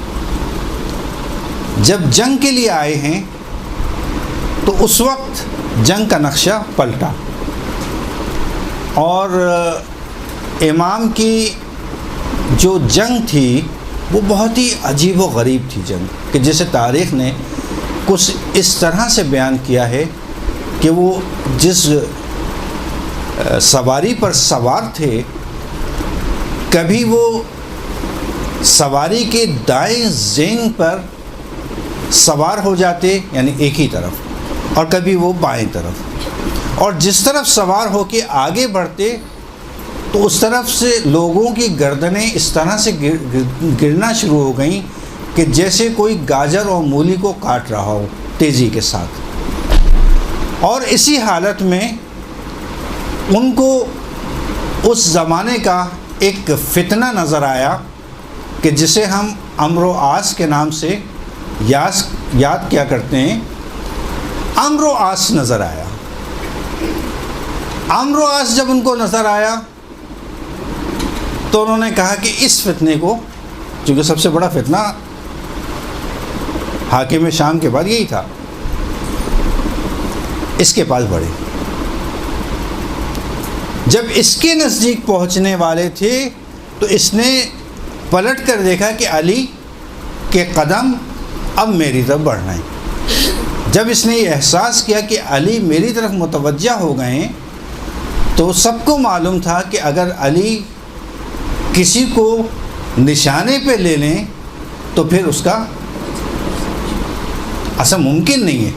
جب جنگ کے لیے آئے ہیں تو اس وقت جنگ کا نقشہ پلٹا، اور امام کی جو جنگ تھی وہ بہت ہی عجیب و غریب تھی جنگ، کہ جیسے تاریخ نے کچھ اس طرح سے بیان کیا ہے کہ وہ جس سواری پر سوار تھے کبھی وہ سواری کے دائیں زینگ پر سوار ہو جاتے، یعنی ایک ہی طرف، اور کبھی وہ بائیں طرف، اور جس طرف سوار ہو کے آگے بڑھتے تو اس طرف سے لوگوں کی گردنیں اس طرح سے گرنا شروع ہو گئیں کہ جیسے کوئی گاجر اور مولی کو کاٹ رہا ہو تیزی کے ساتھ۔ اور اسی حالت میں ان کو اس زمانے کا ایک فتنہ نظر آیا کہ جسے ہم امر و آس کے نام سے یاد کیا کرتے ہیں۔ امر و آس نظر آیا۔ امر و آس جب ان کو نظر آیا تو انہوں نے کہا کہ اس فتنے کو، چونکہ سب سے بڑا فتنہ حاکم شام کے بعد یہی تھا، اس کے پاس بڑھے۔ جب اس کے نزدیک پہنچنے والے تھے تو اس نے پلٹ کر دیکھا کہ علی کے قدم اب میری طرف بڑھ رہے ہیں۔ جب اس نے یہ احساس کیا کہ علی میری طرف متوجہ ہو گئے ہیں تو سب کو معلوم تھا کہ اگر علی کسی کو نشانے پہ لے لیں تو پھر اس کا ایسا ممکن نہیں ہے،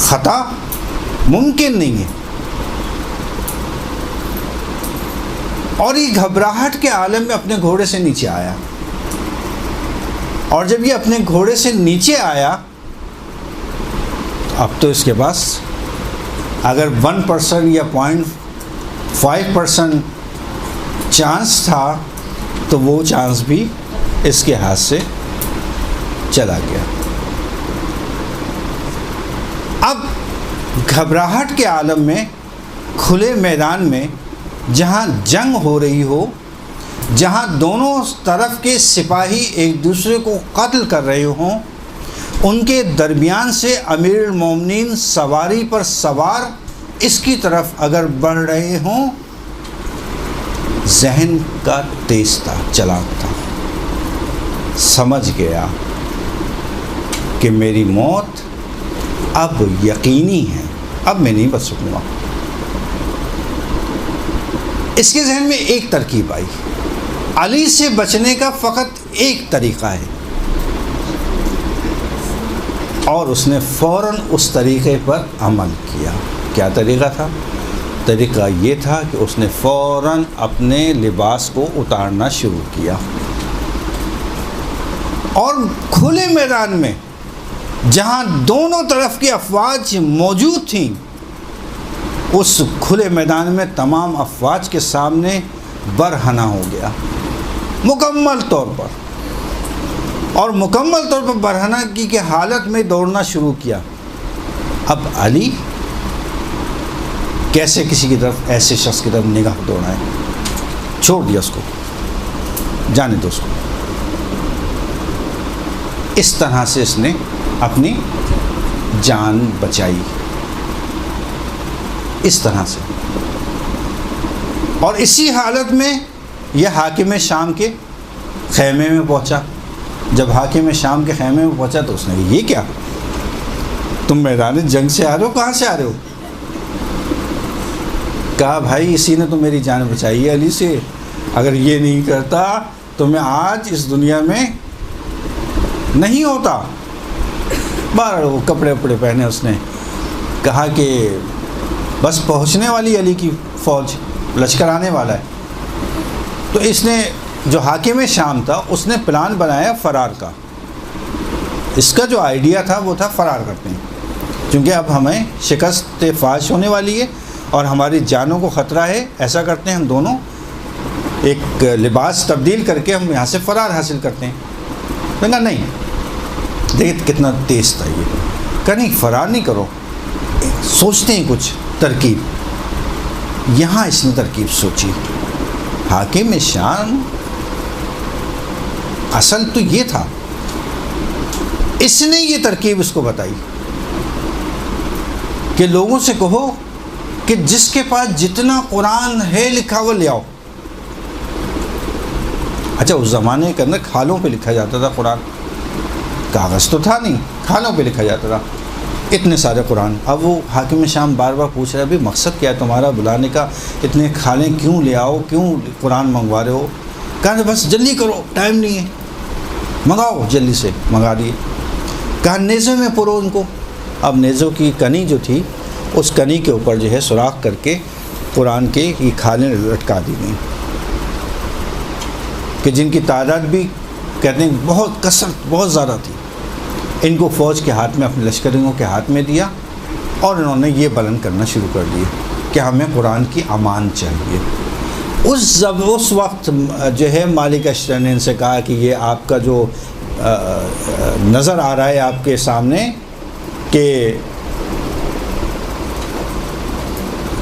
خطا ممکن نہیں ہے۔ اور یہ گھبراہٹ کے عالم میں اپنے گھوڑے سے نیچے آیا، اور جب یہ اپنے گھوڑے سے نیچے آیا اب تو اس کے پاس اگر 1% یا 0.5% چانس تھا تو وہ چانس بھی اس کے ہاتھ سے چلا گیا۔ اب گھبراہٹ کے عالم میں کھلے میدان میں جہاں جنگ ہو رہی ہو، جہاں دونوں طرف کے سپاہی ایک دوسرے کو قتل کر رہے ہوں، ان کے درمیان سے امیر المومنین سواری پر سوار اس کی طرف اگر بڑھ رہے ہوں، ذہن کا تیز تھا، چلاک تھا، سمجھ گیا کہ میری موت اب یقینی ہے، اب میں نہیں بچ سکوں گا۔ اس کے ذہن میں ایک ترکیب آئی، علی سے بچنے کا فقط ایک طریقہ ہے، اور اس نے فوراً اس طریقے پر عمل کیا۔ کیا طریقہ تھا؟ طریقہ یہ تھا کہ اس نے فوراً اپنے لباس کو اتارنا شروع کیا، اور کھلے میدان میں جہاں دونوں طرف کی افواج موجود تھیں، اس کھلے میدان میں تمام افواج کے سامنے برہنہ ہو گیا مکمل طور پر، اور مکمل طور پر برہنگی کی حالت میں دوڑنا شروع کیا۔ اب علی کیسے کسی کی طرف، ایسے شخص کی طرف نگاہ دوڑائے؟ چھوڑ دیا اس کو، جانے دو اس کو۔ اس طرح سے اس نے اپنی جان بچائی، اس طرح سے۔ اور اسی حالت میں یہ حاکم شام کے خیمے میں پہنچا۔ جب حاکم شام کے خیمے میں پہنچا تو اس نے کہا، یہ کیا، تم میدان جنگ سے آ رہے ہو؟ کہاں سے آ رہے ہو؟ کہا، بھائی اسی نے تو میری جان بچائی ہے علی سے، اگر یہ نہیں کرتا تو میں آج اس دنیا میں نہیں ہوتا۔ بہرحال وہ کپڑے وپڑے پہنے اس نے، کہا کہ بس پہنچنے والی علی کی فوج، لشکر آنے والا ہے۔ تو اس نے، جو حاکم شام تھا، اس نے پلان بنایا فرار کا۔ اس کا جو آئیڈیا تھا وہ تھا فرار کرتے ہیں، کیونکہ اب ہمیں شکست فاش ہونے والی ہے اور ہماری جانوں کو خطرہ ہے۔ ایسا کرتے ہیں ہم دونوں ایک لباس تبدیل کر کے ہم یہاں سے فرار حاصل کرتے ہیں۔ کہا نہیں، دیکھ کتنا تیز تھا یہ، کہا نہیں فرار نہیں کرو، سوچتے ہیں کچھ ترکیب۔ یہاں اس نے ترکیب سوچی۔ حاکم شام اصل تو یہ تھا، اس نے یہ ترکیب اس کو بتائی کہ لوگوں سے کہو کہ جس کے پاس جتنا قرآن ہے لکھا وہ لے آؤ۔ اچھا، اس زمانے کے اندر کھالوں پہ لکھا جاتا تھا قرآن، کاغذ تو تھا نہیں، کھالوں پہ لکھا جاتا تھا۔ اتنے سارے قرآن. اب وہ حاکم شام بار بار پوچھ رہا ہے بھائی مقصد کیا ہے تمہارا بلانے کا، اتنے کھالیں کیوں لے آؤ، کیوں قرآن منگوا رہے ہو؟ کہا بس جلدی کرو، ٹائم نہیں ہے، منگاؤ. جلدی سے منگا دیے. کہا نیزے میں پرو ان کو. اب نیزوں کی کنی جو تھی اس کنی کے اوپر جو ہے سوراخ کر کے قرآن کے یہ کھالیں لٹکا دی گئیں، کہ جن کی تعداد بھی کہتے ہیں بہت کثرت بہت زیادہ تھی. ان کو فوج کے ہاتھ میں، اپنے لشکریوں کے ہاتھ میں دیا، اور انہوں نے یہ بلند کرنا شروع کر دیے کہ ہمیں قرآن کی امان چاہیے. اس وقت جو ہے مالک اشتر نے ان سے کہا کہ یہ آپ کا جو نظر آ رہا ہے آپ کے سامنے کہ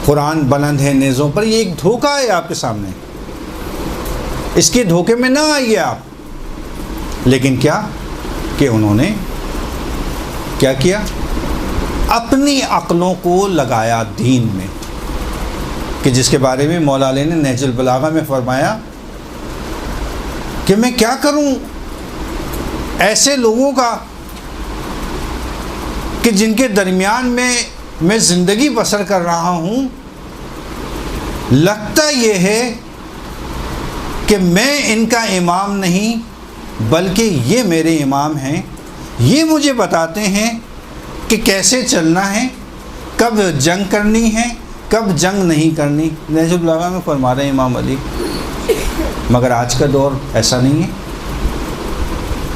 قرآن بلند ہے نیزوں پر، یہ ایک دھوکہ ہے آپ کے سامنے، اس کے دھوکے میں نہ آئیے آپ. لیکن کیا کہ انہوں نے کیا کیا؟ اپنی عقلوں کو لگایا دین میں، کہ جس کے بارے میں مولا علی نے نہج البلاغہ میں فرمایا کہ میں کیا کروں ایسے لوگوں کا کہ جن کے درمیان میں زندگی بسر کر رہا ہوں، لگتا یہ ہے کہ میں ان کا امام نہیں بلکہ یہ میرے امام ہیں، یہ مجھے بتاتے ہیں کہ کیسے چلنا ہے، کب جنگ کرنی ہے، کب جنگ نہیں کرنی. نہج البلاغہ میں فرما رہے ہیں امام علی. مگر آج کا دور ایسا نہیں ہے.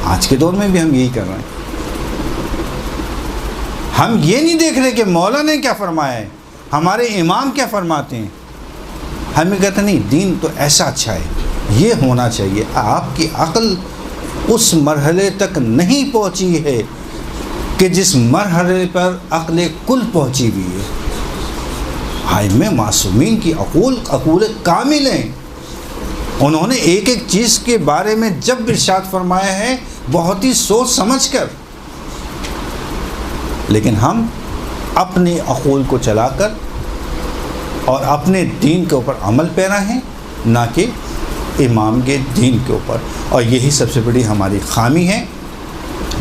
آج کے دور میں بھی ہم یہی کر رہے ہیں. ہم یہ نہیں دیکھ رہے کہ مولا نے کیا فرمایا ہے، ہمارے امام کیا فرماتے ہیں. ہمیں کہتے نہیں دین تو ایسا اچھا ہے، یہ ہونا چاہیے. آپ کی عقل اس مرحلے تک نہیں پہنچی ہے کہ جس مرحلے پر عقل کل پہنچی ہوئی ہے. ائمہ معصومین کی عقول کامل ہیں. انہوں نے ایک ایک چیز کے بارے میں جب ارشاد فرمایا ہے بہت ہی سوچ سمجھ کر. لیکن ہم اپنے عقول کو چلا کر اور اپنے دین کے اوپر عمل پیرا ہیں، نہ کہ امام کے دین کے اوپر. اور یہی سب سے بڑی ہماری خامی ہے.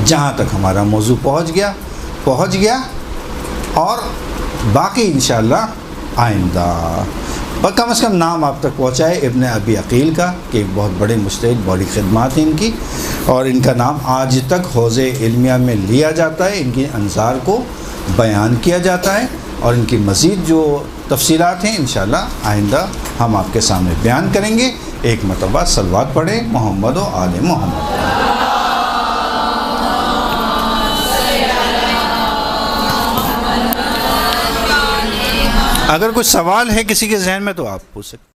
جہاں تک ہمارا موضوع پہنچ گیا اور باقی انشاءاللہ آئندہ. اور کم از کم نام آپ تک پہنچائے ابن ابی عقیل کا، کہ ایک بہت بڑے مجتہد، بڑی خدمات ہیں ان کی، اور ان کا نام آج تک حوض علمیہ میں لیا جاتا ہے. ان کی انظار کو بیان کیا جاتا ہے، اور ان کی مزید جو تفصیلات ہیں انشاءاللہ آئندہ ہم آپ کے سامنے بیان کریں گے. ایک مرتبہ صلوات پڑھیں محمد و آل محمد. اگر کوئی سوال ہے کسی کے ذہن میں تو آپ پوچھ سکتے ہیں.